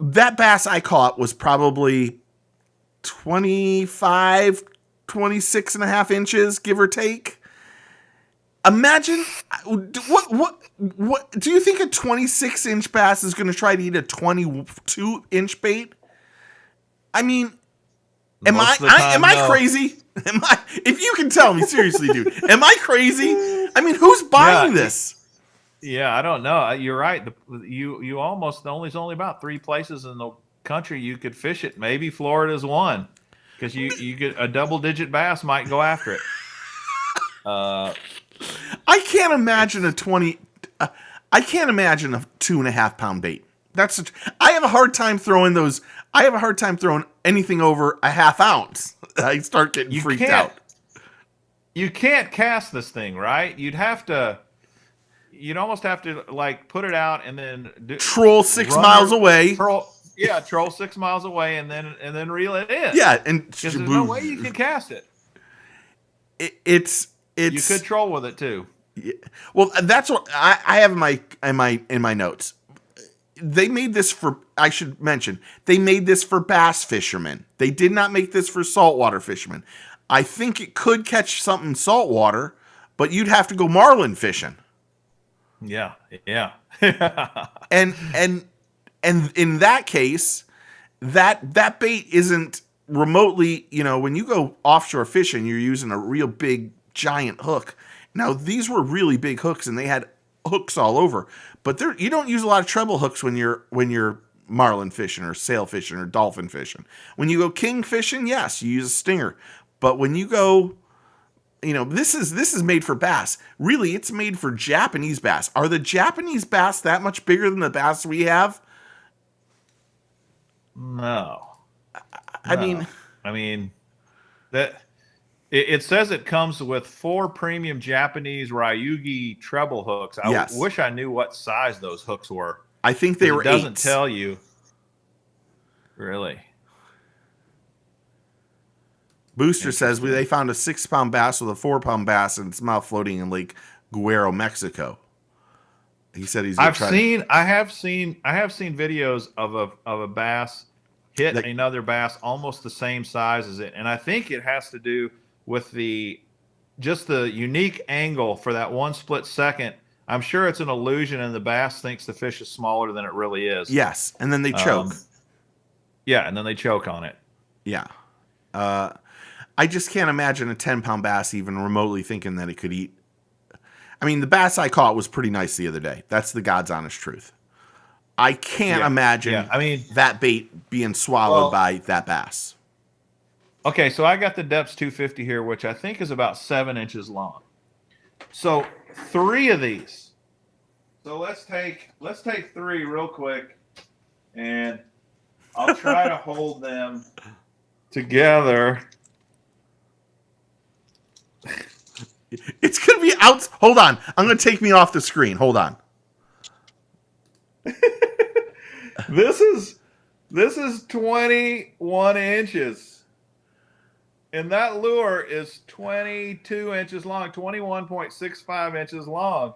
That bass I caught was probably 26 and a half inches, give or take. Imagine what do you think a 26-inch bass is going to try to eat a 22-inch bait? I mean, am I crazy? If you can tell me seriously, dude, am I crazy? I mean, who's buying this? Yeah, I don't know. You're right. You almost there's only about 3 places in the country you could fish it. Maybe Florida's one, because you get a double-digit bass might go after it. I can't imagine I can't imagine a 2.5 pound bait. I have a hard time throwing those. I have a hard time throwing anything over a half ounce. I start getting freaked out. You can't cast this thing, right? You'd almost have to like put it out and then troll 6 miles away. Troll 6 miles away and then reel it in. Yeah, and there's no way you can cast it. It's you could troll with it too. Yeah. Well, that's what I have in my notes. They made this for. I should mention they made this for bass fishermen. They did not make this for saltwater fishermen. I think it could catch something saltwater, but you'd have to go marlin fishing. Yeah. and in that case, that bait isn't remotely. When you go offshore fishing, you're using a real big giant hook. Now these were really big hooks, and they had hooks all over. But you don't use a lot of treble hooks when you're marlin fishing or sail fishing or dolphin fishing. When you go king fishing, yes, you use a stinger. But when you go this is made for bass. Really, it's made for Japanese bass. Are the Japanese bass that much bigger than the bass we have? No. I mean, that it says it comes with 4 premium Japanese Ryugi treble hooks. I wish I knew what size those hooks were. I think they were 8s. It doesn't tell you. Really? Booster says they found a 6-pound bass with a 4-pound bass in its mouth floating in Lake Guerrero, Mexico. He said he's. I have seen videos of a bass hit another bass almost the same size as it, and I think it has to do with the unique angle for that one split second. I'm sure it's an illusion, and the bass thinks the fish is smaller than it really is. Yes, and then they choke. And then they choke on it. Yeah. I just can't imagine a 10-pound bass even remotely thinking that it could eat. I mean, the bass I caught was pretty nice the other day. That's the God's honest truth. I can't imagine that bait being swallowed by that bass. Okay, so I got the Depths 250 here, which I think is about 7 inches long. So 3 of these. So let's take 3 real quick, and I'll try to hold them together. It's going to be out. Hold on. I'm going to take me off the screen. Hold on. This is 21 inches. And that lure is 22 inches long, 21.65 inches long.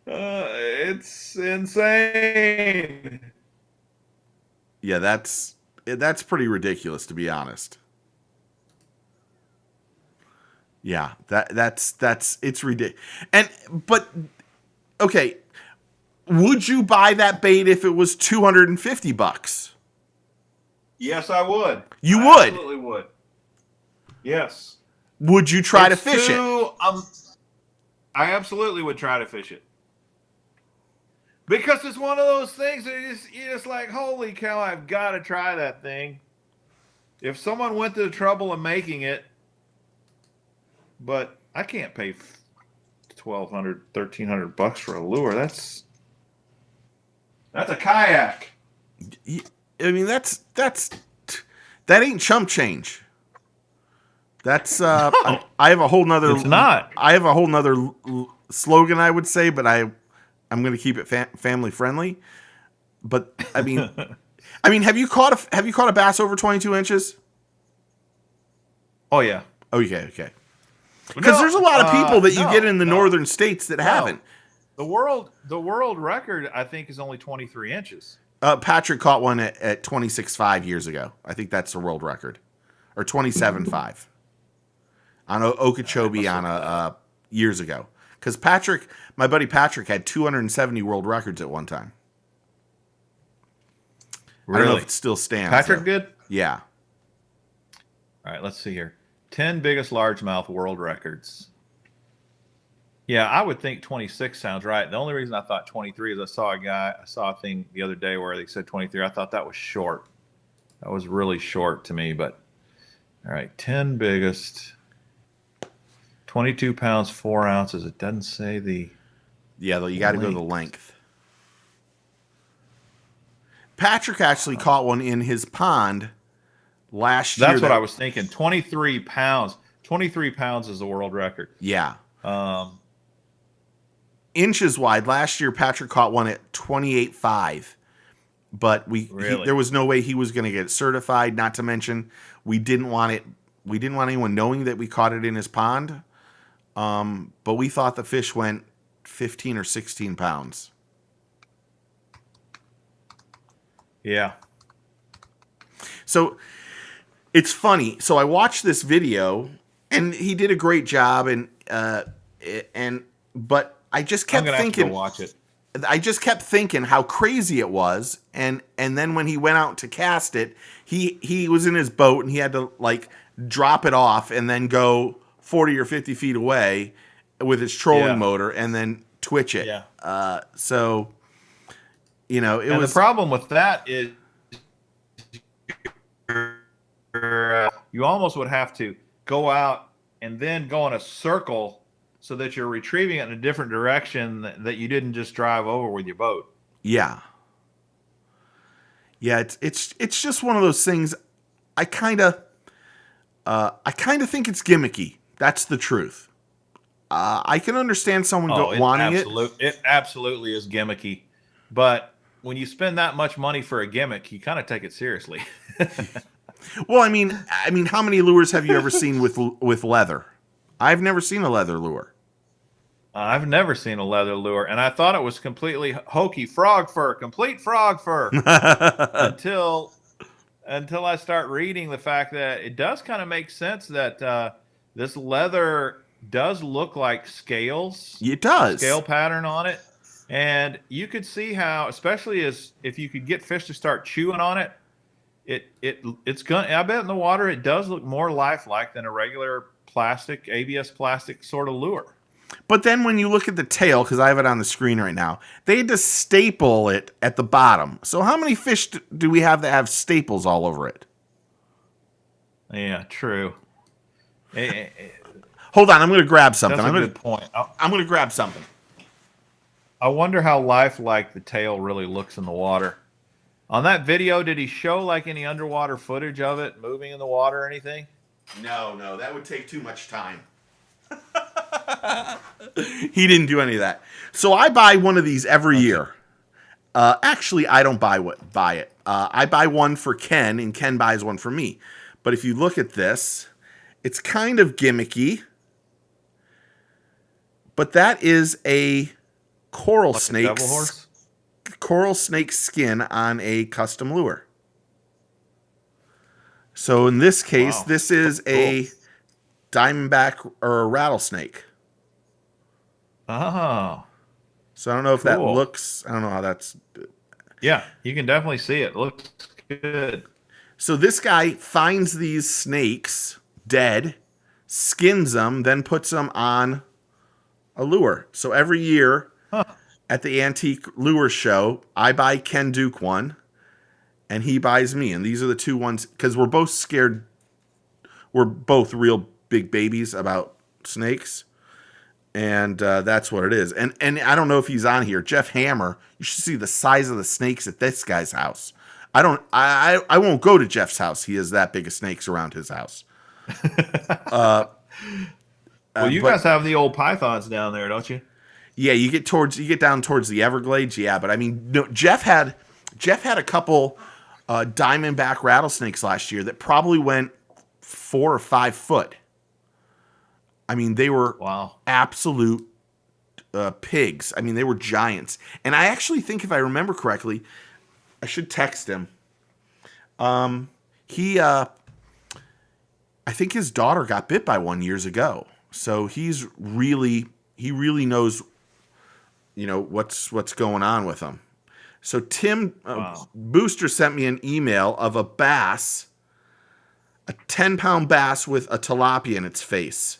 It's insane. Yeah, that's pretty ridiculous, to be honest. Yeah, it's ridiculous. But okay, would you buy that bait if it was $250? Yes, I would. You would? I absolutely would. Yes. Would you try to fish it? I absolutely would try to fish it. Because it's one of those things that you're just like, holy cow, I've got to try that thing. If someone went to the trouble of making it, but I can't pay $1,200, $1,300 for a lure. That's a kayak. I mean, that ain't chump change. That's no, I have a whole nother. It's not. I have a whole nother slogan I would say, but I'm going to keep it family friendly. But I mean, have you caught a bass over 22 inches? Oh yeah. Okay. Because there's a lot of people that you get in the northern states that haven't. The world record, I think, is only 23 inches. Patrick caught one at 26.5 years ago. I think that's the world record, or 27.5 on Okeechobee years ago. Because my buddy Patrick, had 270 world records at one time. Really? I don't know if it still stands. Patrick did? Yeah. All right, let's see here. 10 biggest largemouth world records. Yeah, I would think 26 sounds right. The only reason I thought 23 is I saw a thing the other day where they said 23. I thought that was short. That was really short to me, but all right, 10 biggest, 22 pounds, 4 ounces. It doesn't say the. Yeah, you got to go to the length. Patrick actually caught one in his pond last year. That's what I was thinking. 23 pounds. 23 pounds is the world record. Yeah. Inches wide. Last year, Patrick caught one at 28.5. But there was no way he was going to get it certified. Not to mention, we didn't want it. We didn't want anyone knowing that we caught it in his pond. But we thought the fish went 15 or 16 pounds. Yeah. So it's funny. So I watched this video, and he did a great job, but I just kept thinking. Watch it. I just kept thinking how crazy it was, and then when he went out to cast it, he was in his boat and he had to like drop it off and then go 40 or 50 feet away with his trolling motor and then twitch it. Yeah. So it was. The problem with that is you almost would have to go out and then go in a circle so that you're retrieving it in a different direction that you didn't just drive over with your boat. Yeah. Yeah, it's just one of those things. I kind of think it's gimmicky. That's the truth. I can understand someone wanting it. It absolutely is gimmicky, but when you spend that much money for a gimmick, you kind of take it seriously. Well, I mean, how many lures have you ever seen with leather? I've never seen a leather lure. I've never seen a leather lure, and I thought it was completely hokey frog fur, complete frog fur, until I start reading the fact that it does kind of make sense that this leather does look like scales. It does. Scale pattern on it. And you could see how, especially if you could get fish to start chewing on it, it's gonna, I bet in the water it does look more lifelike than a regular plastic, ABS plastic sort of lure. But then when you look at the tail, because I have it on the screen right now, they had to staple it at the bottom. So how many fish do we have that have staples all over it? Yeah, true. Hold on, I'm going to grab something. That's a good point. I'm going to grab something. I wonder how lifelike the tail really looks in the water. On that video, did he show like any underwater footage of it moving in the water or anything? No, that would take too much time. He didn't do any of that. So I buy one of these every year. Actually, I don't buy it. I buy one for Ken, and Ken buys one for me. But if you look at this, it's kind of gimmicky. But that is a coral snake. Devil horse? Coral snake skin on a custom lure. So in this case, this is a diamondback or a rattlesnake. Oh. So I don't know if that looks, I don't know how that's. Yeah, you can definitely see it. Looks good. So this guy finds these snakes dead, skins them, then puts them on a lure. So every year at the Antique Lure Show, I buy Ken Duke one, and he buys me. And these are the two ones, because we're both scared. We're both real big babies about snakes. And that's what it is. And I don't know if he's on here. Jeff Hammer, you should see the size of the snakes at this guy's house. I won't go to Jeff's house. He has that big of snakes around his house. Well, you guys have the old pythons down there, don't you? Yeah, you get down towards the Everglades. Yeah, but I mean, no, Jeff had a couple diamondback rattlesnakes last year that probably went 4 or 5 foot. I mean, they were absolute pigs. I mean, they were giants. And I actually think, if I remember correctly, I should text him. I think his daughter got bit by one years ago. So he really knows, what's going on with them. So Tim Booster sent me an email of a bass, a 10-pound bass with a tilapia in its face.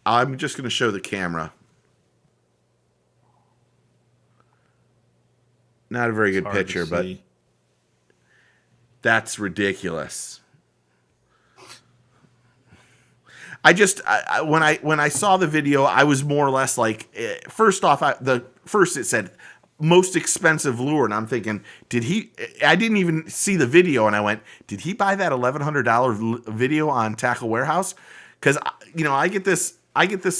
I'm just going to show the camera. Not a very good picture, but that's ridiculous. When I saw the video, I was more or less like, first off, first it said most expensive lure, and I'm thinking, I didn't even see the video, and I went, did he buy that $1,100 video on Tackle Warehouse? Because I get this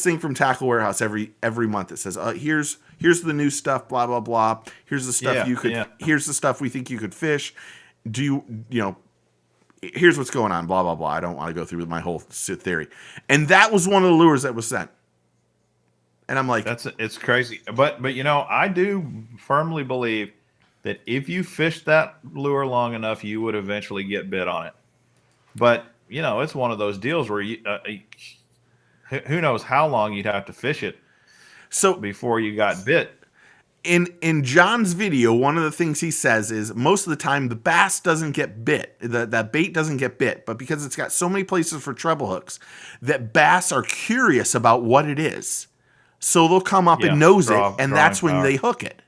thing from Tackle Warehouse every month. It says, here's the new stuff, blah blah blah. Here's the stuff here's the stuff we think you could fish. Here's what's going on, blah, blah, blah. I don't want to go through with my whole theory. And that was one of the lures that was sent. And I'm like... It's crazy. But I do firmly believe that if you fish that lure long enough, you would eventually get bit on it. But, it's one of those deals where who knows how long you'd have to fish it before you got bit. In John's video, one of the things he says is most of the time the bass doesn't get bit. That bait doesn't get bit. But because it's got so many places for treble hooks, that bass are curious about what it is. So they'll come up and nose it, and that's when they hook it.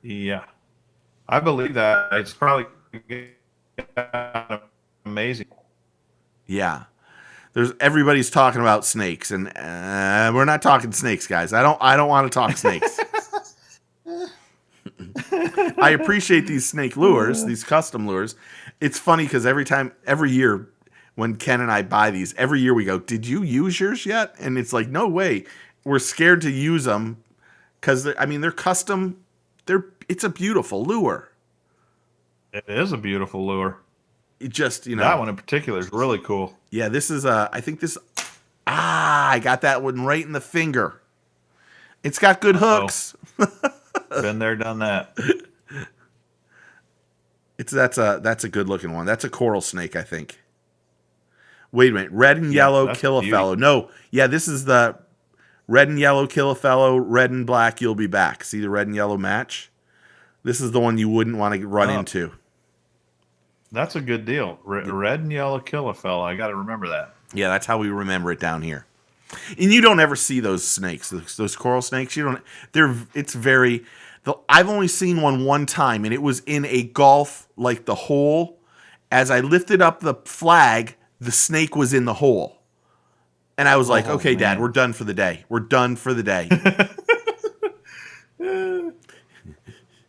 Yeah. I believe that. It's probably a amazing. Yeah. Everybody's talking about snakes, and we're not talking snakes, guys. I don't want to talk snakes. I appreciate these snake lures, these custom lures. It's funny because every year when Ken and I buy these, every year we go, "Did you use yours yet?" And it's like, no way. We're scared to use them because they're custom. It's a beautiful lure. It is a beautiful lure. It just, that one in particular is really cool. Yeah, this is I think this. I got that one right in the finger. It's got good hooks. Been there, done that. That's a good looking one. That's a coral snake, I think. Wait a minute, red and yellow kill a fellow. No, yeah, this is the red and yellow kill a fellow. Red and black, you'll be back. See the red and yellow match. This is the one you wouldn't want to run into. That's a good deal. Red and yellow kill a fellow. I got to remember that. Yeah, that's how we remember it down here. And you don't ever see those snakes, those coral snakes. I've only seen one time, and it was in a Gulf, like the hole. As I lifted up the flag, the snake was in the hole. And I was like, okay, man. Dad, we're done for the day. We're done for the day.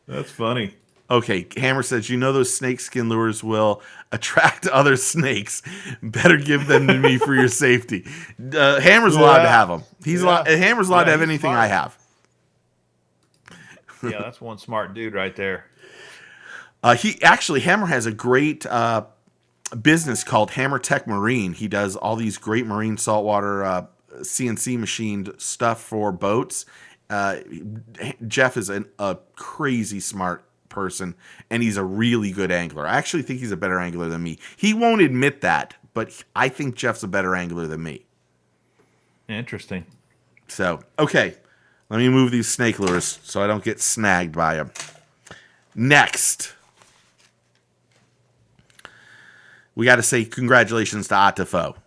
That's funny. Okay, Hammer says, those snake skin lures will attract other snakes. Better give them to me for your safety. Hammer's allowed to have them. Hammer's allowed to have anything smart. I have. Yeah, that's one smart dude right there. Hammer has a great business called Hammer Tech Marine. He does all these great marine saltwater CNC machined stuff for boats. Jeff is a crazy smart person, and he's a really good angler. I actually think he's a better angler than me. He won't admit that, but I think Jeff's a better angler than me. Interesting. So, okay, let me move these snake lures so I don't get snagged by them. Next, we got to say congratulations to Atafo.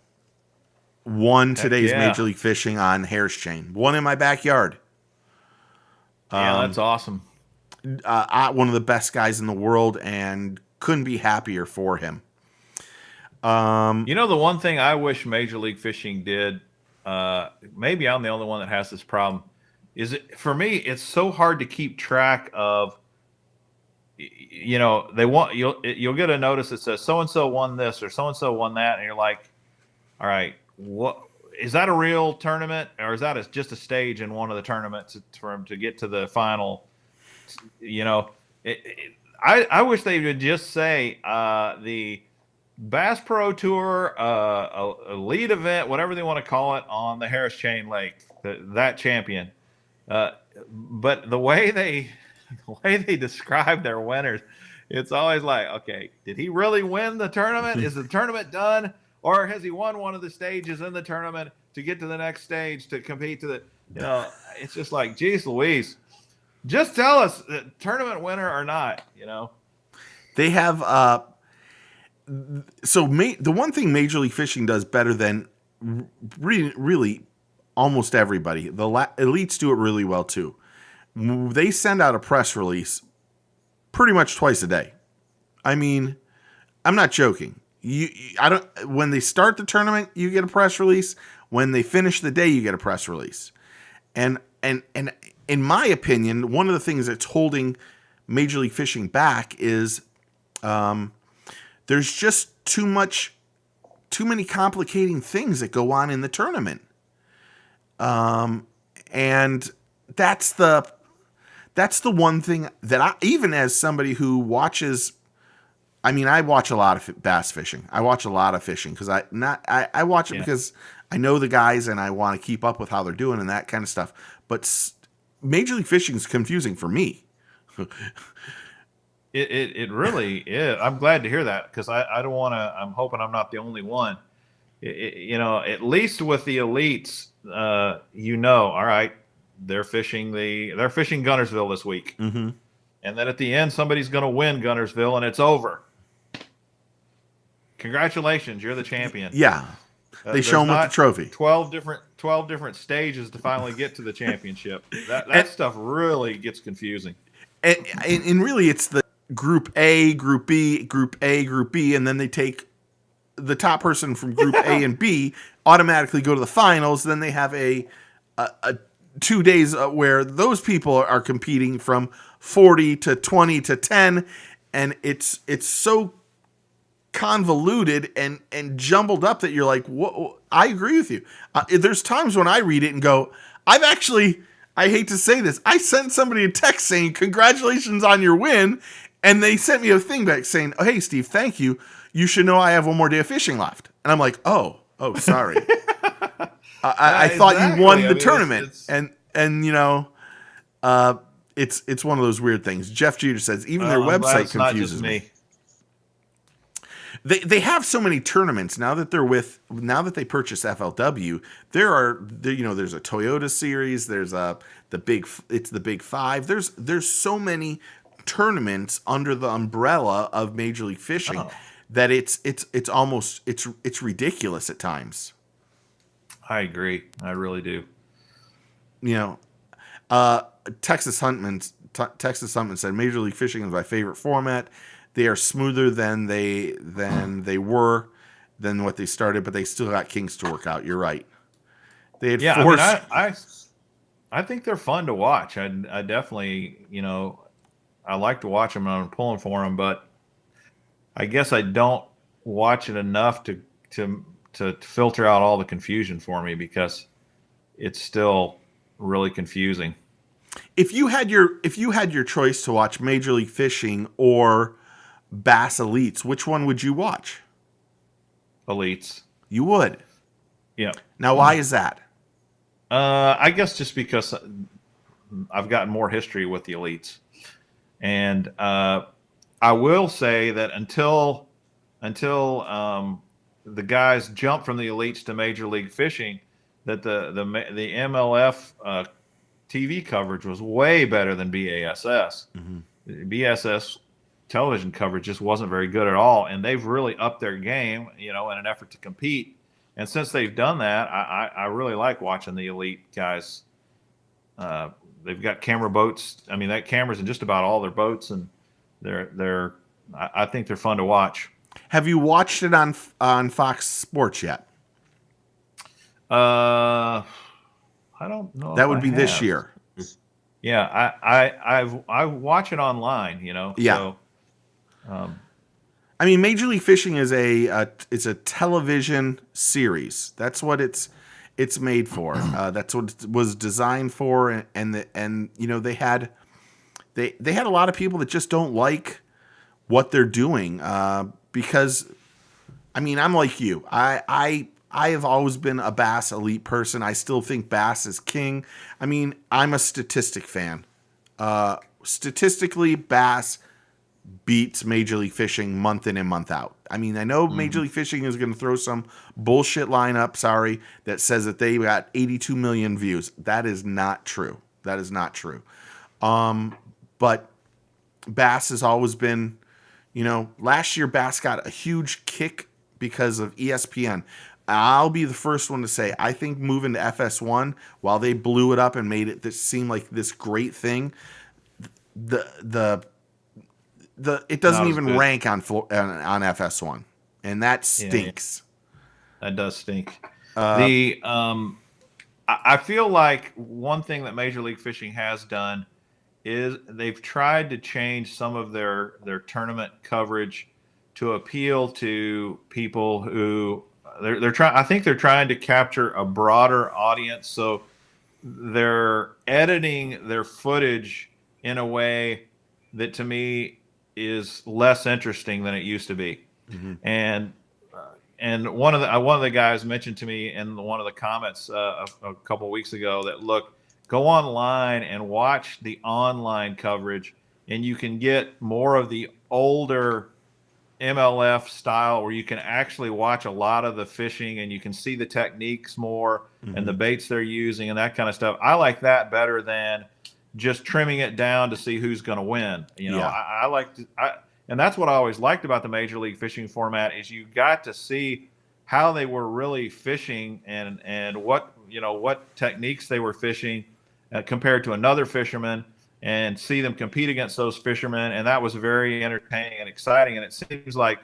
Won today's Major League Fishing on Harris Chain. One in my backyard. Yeah, that's awesome. One of the best guys in the world, and couldn't be happier for him. The one thing I wish Major League Fishing did, maybe I'm the only one that has this problem, for me, it's so hard to keep track of, you'll get a notice that says so-and-so won this or so-and-so won that, and you're like, all right, what is that, a real tournament, or is that just a stage in one of the tournaments for him to get to the final? I wish they would just say the Bass Pro Tour elite event, whatever they want to call it, on the Harris Chain Lake, that champion. But the way they describe their winners, it's always like, okay, did he really win the tournament? Is the tournament done, or has he won one of the stages in the tournament to get to the next stage to compete to the? It's just like, geez Louise. Just tell us, tournament winner or not, They have the one thing Major League Fishing does better than really almost everybody, the elites do it really well too. They send out a press release pretty much twice a day. I mean, I'm not joking. When they start the tournament, you get a press release. When they finish the day, you get a press release. And in my opinion, one of the things that's holding Major League Fishing back is there's just too many complicating things that go on in the tournament. And that's the one thing that even as somebody who watches, I watch a lot of bass fishing. I watch a lot of fishing because I watch it because I know the guys and I want to keep up with how they're doing and that kind of stuff. But Major League Fishing is confusing for me. It really is. I'm glad to hear that, because I don't want to. I'm hoping I'm not the only one. At least with the elites, all right, they're fishing Guntersville this week, mm-hmm. and then at the end somebody's going to win Guntersville, and it's over. Congratulations, you're the champion. Yeah. They show them with the trophy. 12 different stages to finally get to the championship. That stuff really gets confusing. And really, it's the Group A, Group B, Group A, Group B, and then they take the top person from Group A and B automatically go to the finals. Then they have a 2 days where those people are competing from 40 to 20 to 10, and it's so convoluted and jumbled up that you're like, what? I agree with you. There's times when I read it and go, I hate to say this, I sent somebody a text saying congratulations on your win, and they sent me a thing back saying, oh, hey Steve, thank you, you should know I have one more day of fishing left. And I'm like, oh sorry. I thought you won the tournament. It's... And you know, it's one of those weird things. Jeff Jeter says even their website confuses me. They have so many tournaments now that they purchase FLW. There's a Toyota series. There's the Big Five. There's so many tournaments under the umbrella of Major League Fishing that it's almost ridiculous at times. I agree. I really do. You know, Texas Huntman said Major League Fishing is my favorite format. They are smoother than what they started, but they still got kinks to work out. You're right. They had I think they're fun to watch. I definitely, I like to watch them and I'm pulling for them, but I guess I don't watch it enough to filter out all the confusion for me because it's still really confusing. If you had your choice to watch Major League Fishing or Bass Elites, which one would you watch? Elites. You would? Yeah. Now, why is that? I guess just because I've gotten more history with the Elites. And I will say that until the guys jumped from the Elites to Major League Fishing, that the MLF TV coverage was way better than BASS. Mm-hmm. BASS television coverage just wasn't very good at all, and they've really upped their game, in an effort to compete. And since they've done that, I really like watching the Elite guys. They've got camera boats. I mean, that camera's in just about all their boats, and I think they're fun to watch. Have you watched it on Fox Sports yet? I don't know. That would be this year. Yeah, I watch it online. Yeah. So, I mean, Major League Fishing is it's a television series. That's what it's made for. That's what it was designed for, and they had a lot of people that just don't like what they're doing because, I mean, I'm like you. I have always been a Bass Elite person. I still think Bass is king. I mean, I'm a statistic fan. Statistically, Bass beats Major League Fishing month in and month out. I mean, I know Major League Fishing is going to throw some bullshit lineup, that says that they got 82 million views. That is not true. But Bass has always been, last year Bass got a huge kick because of ESPN. I'll be the first one to say, I think moving to FS1, while they blew it up and made it seem like this great thing, it doesn't even rank on FS1, and that stinks. Yeah. That does stink. I feel like one thing that Major League Fishing has done is they've tried to change some of their tournament coverage to appeal to people who they're trying. I think they're trying to capture a broader audience, so they're editing their footage in a way that, to me, is less interesting than it used to be. Mm-hmm. And one of the guys mentioned to me in one of the comments a couple of weeks ago that, look, go online and watch the online coverage, and you can get more of the older MLF style where you can actually watch a lot of the fishing and you can see the techniques more and the baits they're using and that kind of stuff. I like that better than just trimming it down to see who's going to win. I like to, and that's what I always liked about the Major League Fishing format is you got to see how they were really fishing and what techniques they were fishing compared to another fisherman, and see them compete against those fishermen. And that was very entertaining and exciting. And it seems like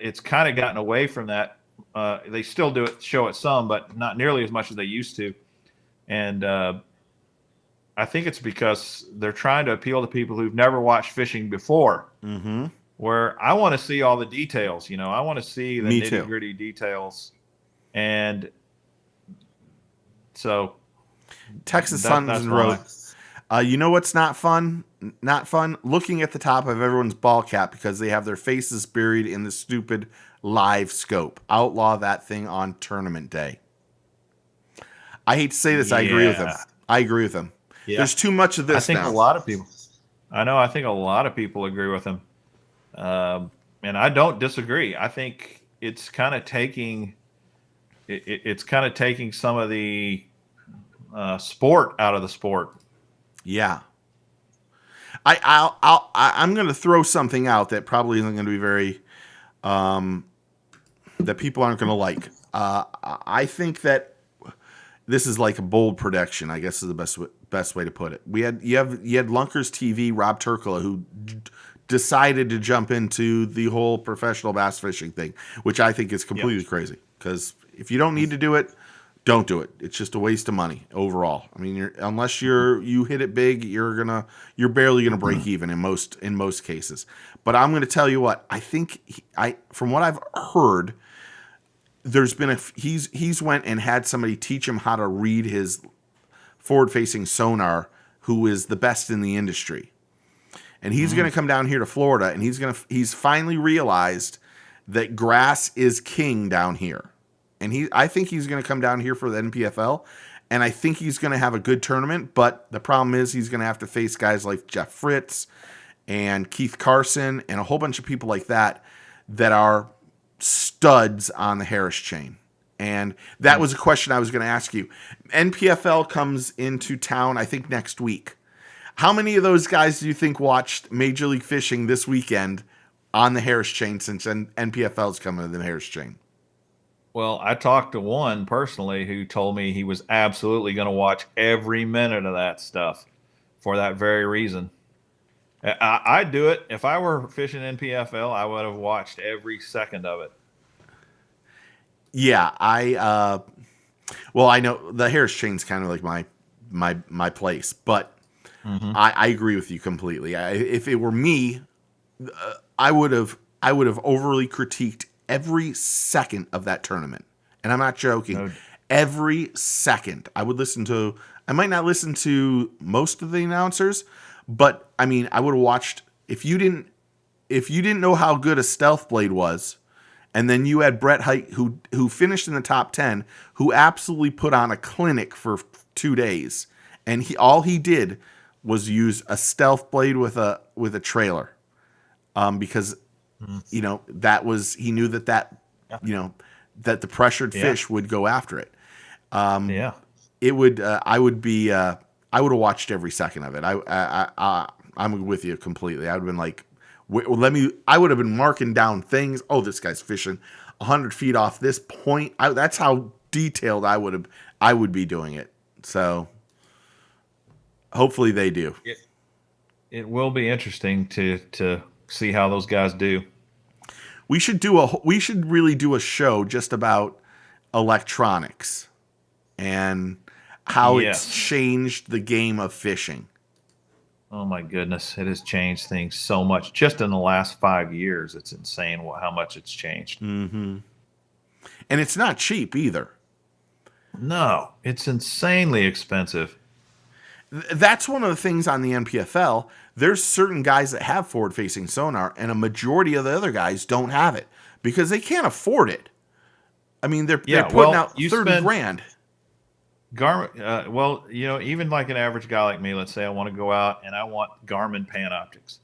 it's kind of gotten away from that. They still show it some, but not nearly as much as they used to. And I think it's because they're trying to appeal to people who've never watched fishing before. Mm-hmm. Where I want to see all the details. I want to see the nitty gritty details. And so Texas Suns and Road. You know what's not fun? Not fun? Looking at the top of everyone's ball cap because they have their faces buried in the stupid live scope. Outlaw that thing on tournament day. I hate to say this. I agree with him. Yeah. There's too much of this I think now. A lot of people. I think a lot of people agree with him. And I don't disagree. I think it's kind of taking some of the sport out of the sport. Yeah. I'm going to throw something out that probably isn't going to be very that people aren't going to like. I think that this is like a bold prediction, I guess is the best way to put it. You had Lunkers TV, Rob Turkula, who decided to jump into the whole professional bass fishing thing, which I think is completely crazy. Because if you don't need to do it, don't do it. It's just a waste of money overall. I mean, unless you hit it big, you're barely gonna break even in most cases. But I'm gonna tell you what I think. From what I've heard, there's been he's went and had somebody teach him how to read his forward-facing sonar, who is the best in the industry. And he's going to come down here to Florida, and he's finally realized that grass is king down here. And I think he's going to come down here for the NPFL, and I think he's going to have a good tournament. But the problem is he's going to have to face guys like Jeff Fritz and Keith Carson and a whole bunch of people like that are studs on the Harris chain. And that was a question I was going to ask you. NPFL comes into town, I think, next week. How many of those guys do you think watched Major League Fishing this weekend on the Harris chain since NPFL is coming to the Harris chain? Well, I talked to one personally who told me he was absolutely going to watch every minute of that stuff for that very reason. I'd do it. If I were fishing NPFL, I would have watched every second of it. Yeah, I know the Harris chain's kind of like my place, but I agree with you completely. If it were me, I would have overly critiqued every second of that tournament, and I'm not joking. No. Every second, I might not listen to most of the announcers, but I mean, I would have watched. If you didn't know how good a stealth blade was, and then you had Brett Hite, who finished in the top 10, who absolutely put on a clinic for 2 days, and all he did was use a stealth blade with a trailer, because he knew that the pressured fish would go after it. It would. I would have watched every second of it. I'm with you completely. I would have been like, I would have been marking down things. Oh, this guy's fishing 100 feet off this point. That's how detailed I would be doing it. So hopefully they do. It will be interesting to see how those guys do. We should really do a show just about electronics and how it's changed the game of fishing. Oh my goodness, it has changed things so much. Just in the last 5 years, it's insane how much it's changed. Mm-hmm. And it's not cheap either. No, it's insanely expensive. That's one of the things on the NPFL. There's certain guys that have forward-facing sonar, and a majority of the other guys don't have it because they can't afford it. I mean, they're putting out $30,000. Garmin, even like an average guy like me, let's say I want to go out and I want Garmin Panoptics.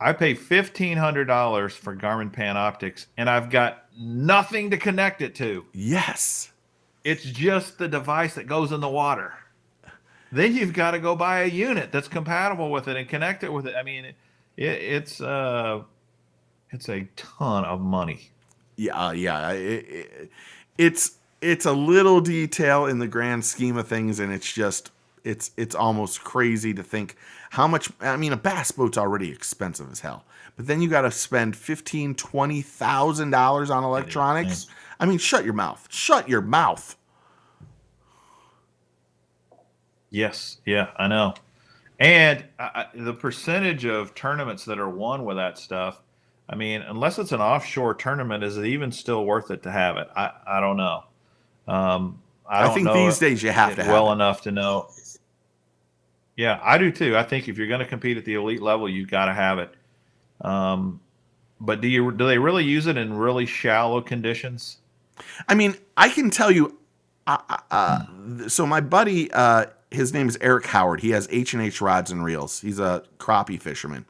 I pay $1,500 for Garmin Panoptics, and I've got nothing to connect it to. Yes. It's just the device that goes in the water. Then you've got to go buy a unit that's compatible with it and connect it with it. I mean, it's a ton of money. Yeah. It's a little detail in the grand scheme of things, and it's It's almost crazy to think how much. I mean, a bass boat's already expensive as hell, but then you got to spend $15,000-$20,000 on electronics. I mean, shut your mouth. Shut your mouth. Yes, yeah, I know. And the percentage of tournaments that are won with that stuff, I mean, unless it's an offshore tournament, is it even still worth it to have it? I don't know. I don't think know these days you have to have well it. enough to know. Yeah, I do too. I think if you're going to compete at the elite level, you've got to have it. But do they really use it in really shallow conditions? I mean, I can tell you. So my buddy, his name is Eric Howard. He has H&H rods and reels. He's a crappie fisherman.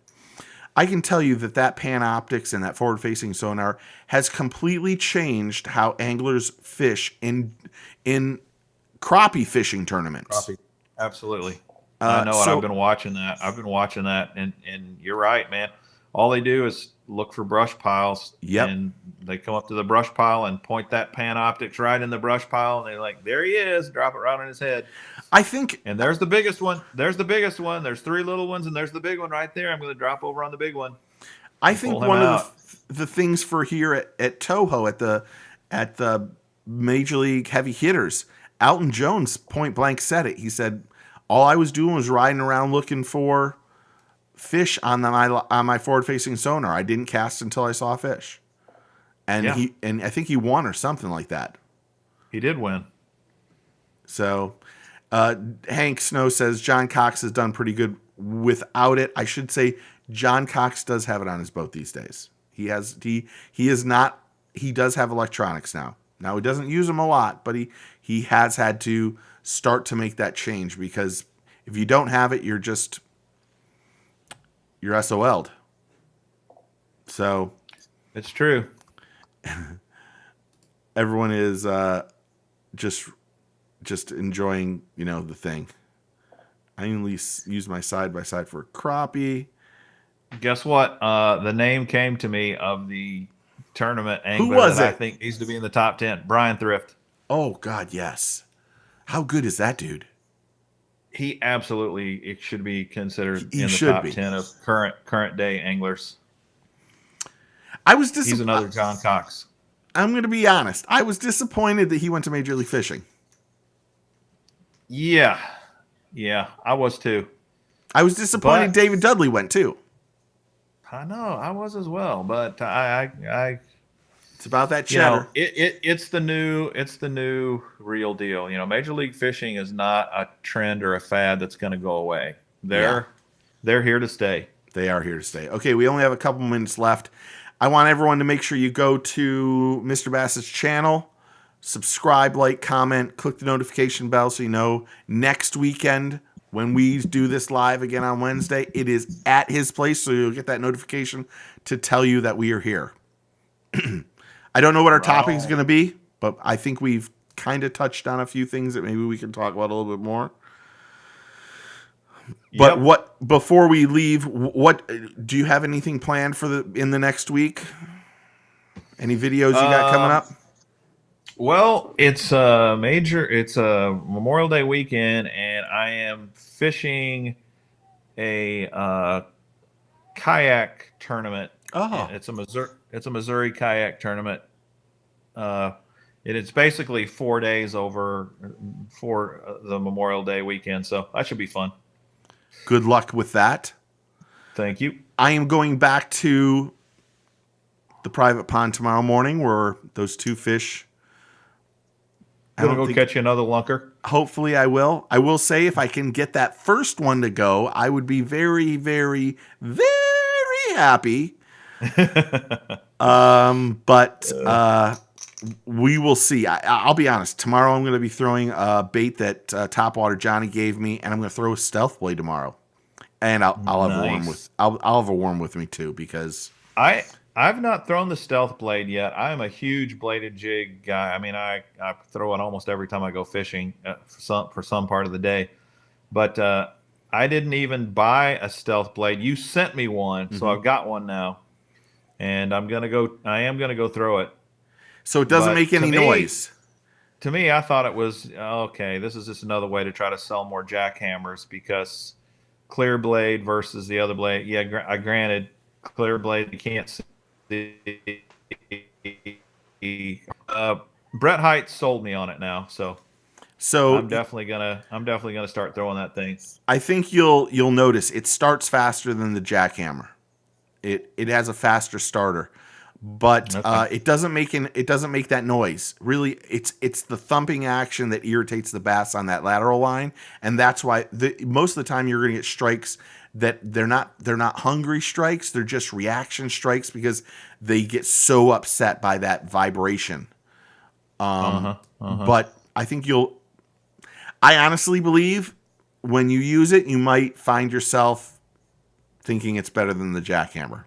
I can tell you that Panoptix and that forward-facing sonar has completely changed how anglers fish in crappie fishing tournaments. Crappie. Absolutely. I know it. I've been watching that. And you're right, man. All they do is look for brush piles. Yep. And they come up to the brush pile and point that Panoptix right in the brush pile, and they're like, there he is, drop it right on his head. I think. And there's the biggest one. There's the biggest one. There's 3 little ones, and there's the big one right there. I'm going to drop over on the big one. I think one of the things for here at Toho at the Major League Heavy Hitters, Alton Jones point blank said it. He said, all I was doing was riding around looking for fish on my forward facing sonar. I didn't cast until I saw a fish. And I think he won or something like that. He did win. So Hank Snow says John Cox has done pretty good without it. I should say John Cox does have it on his boat these days. He does have electronics now. Now he doesn't use them a lot, but he has had to start to make that change, because if you don't have it, you're SOL'd. So it's true. Everyone is just enjoying, the thing. I only use my side by side for crappie. Guess what? The name came to me of the tournament angler Who was that it? I think needs to be in the top 10. Brian Thrift. Oh God, yes. How good is that dude? He absolutely it should be considered He in the should top be. 10 of current day anglers. I was He's another John Cox. I'm going to be honest. I was disappointed that he went to Major League Fishing. Yeah, I was too. I was disappointed David Dudley went too. I know, I was as well, but I it's about that cheddar. It's the new real deal. Major League Fishing is not a trend or a fad that's going to go away. They're here to stay. They are here to stay. Okay, we only have a couple minutes left. I want everyone to make sure you go to Mr. Bass's channel, subscribe, like, comment, click the notification bell so you know next weekend when we do this live again on Wednesday, it is at his place, so you'll get that notification to tell you that we are here. I don't know what our topic is going to be, but I think we've kind of touched on a few things that maybe we can talk about a little bit more. But before we leave, what do you have anything planned in the next week? Any videos you got coming up? Well, it's a Memorial Day weekend, and I am fishing a kayak tournament. Oh, it's a Missouri kayak tournament. It's basically 4 days over for the Memorial Day weekend, so that should be fun. Good luck with that. Thank you. I am going back to the private pond tomorrow morning where those 2 fish. I'm going to go catch you another lunker. Hopefully I will. I will say if I can get that first one to go, I would be very, very, very happy. But we will see. I'll be honest. Tomorrow I'm going to be throwing a bait that Topwater Johnny gave me, and I'm going to throw a stealth blade tomorrow. And I'll have a worm with. I'll have a worm with me too, because I've not thrown the stealth blade yet. I am a huge bladed jig guy. I mean, I throw it almost every time I go fishing for some part of the day. But I didn't even buy a stealth blade. You sent me one, so I've got one now, and I am gonna go throw it. So it doesn't make any noise. to me, I thought it was okay. This is just another way to try to sell more jackhammers because clear blade versus the other blade. Yeah, I granted clear blade you can't see. Brett Height sold me on it now, so I'm definitely gonna start throwing that thing. I think you'll notice it starts faster than the jackhammer. It has a faster starter, but Okay. it doesn't make that noise. Really, it's the thumping action that irritates the bass on that lateral line, and that's why most of the time you're going to get strikes that they're not hungry strikes. They're just reaction strikes because they get so upset by that vibration. But I think I honestly believe when you use it, you might find yourself thinking it's better than the jackhammer.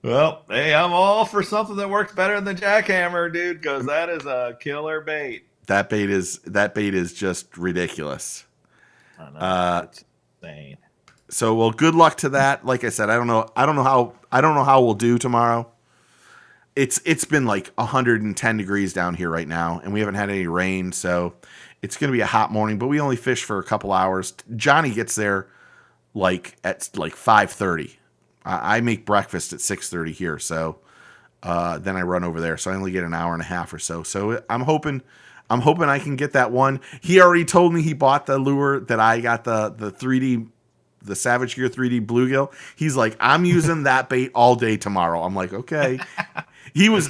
Well, hey, I'm all for something that works better than the jackhammer, dude, because that is a killer bait. That bait is just ridiculous. I know, it's insane. So, well, good luck to that. Like I said, I don't know how we'll do tomorrow. It's been like 110 degrees down here right now, and we haven't had any rain, so it's going to be a hot morning. But we only fish for a couple hours. Johnny gets there like at like 5:30. I make breakfast at 6:30 here, so then I run over there. So I only get an hour and a half or so. So I'm hoping I can get that one. He already told me he bought the lure that I got the 3D. The Savage Gear 3D bluegill. He's like, I'm using that bait all day tomorrow. I'm like, okay. He was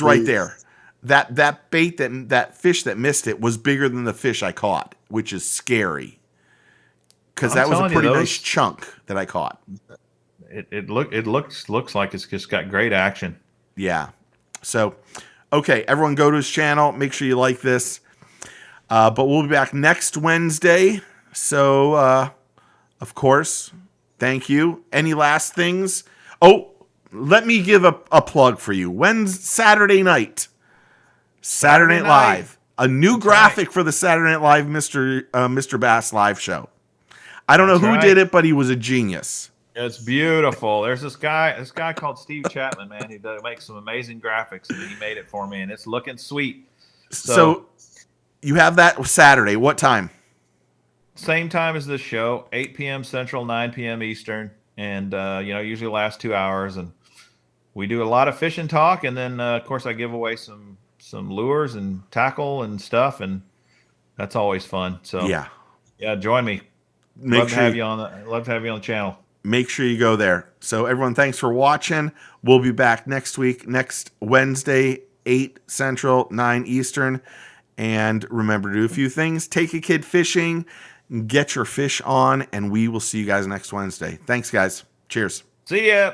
right there. That bait that fish that missed it was bigger than the fish I caught, which is scary. Because that was a pretty nice chunk that I caught. It looks like it's just got great action. Yeah. So, okay, everyone go to his channel. Make sure you like this. But we'll be back next Wednesday. So, of course, thank you. Any last things? Oh, let me give a plug for you. When's Saturday night? Saturday Night Live. A new graphic for the Saturday Night Live Mr. Bass live show. I don't know who did it, but he was a genius. It's beautiful. There's this guy called Steve Chapman, man. He makes some amazing graphics, and he made it for me, and it's looking sweet. So you have that Saturday. What time? Same time as this show, 8 p.m. Central, 9 p.m. Eastern, and usually lasts 2 hours. And we do a lot of fishing talk, and then of course I give away some lures and tackle and stuff, and that's always fun. So yeah, join me. Love to have you on the channel. Make sure you go there. So everyone, thanks for watching. We'll be back next week, next Wednesday, 8 Central, 9 Eastern. And remember to do a few things. Take a kid fishing. Get your fish on, and we will see you guys next Wednesday. Thanks, guys. Cheers. See ya.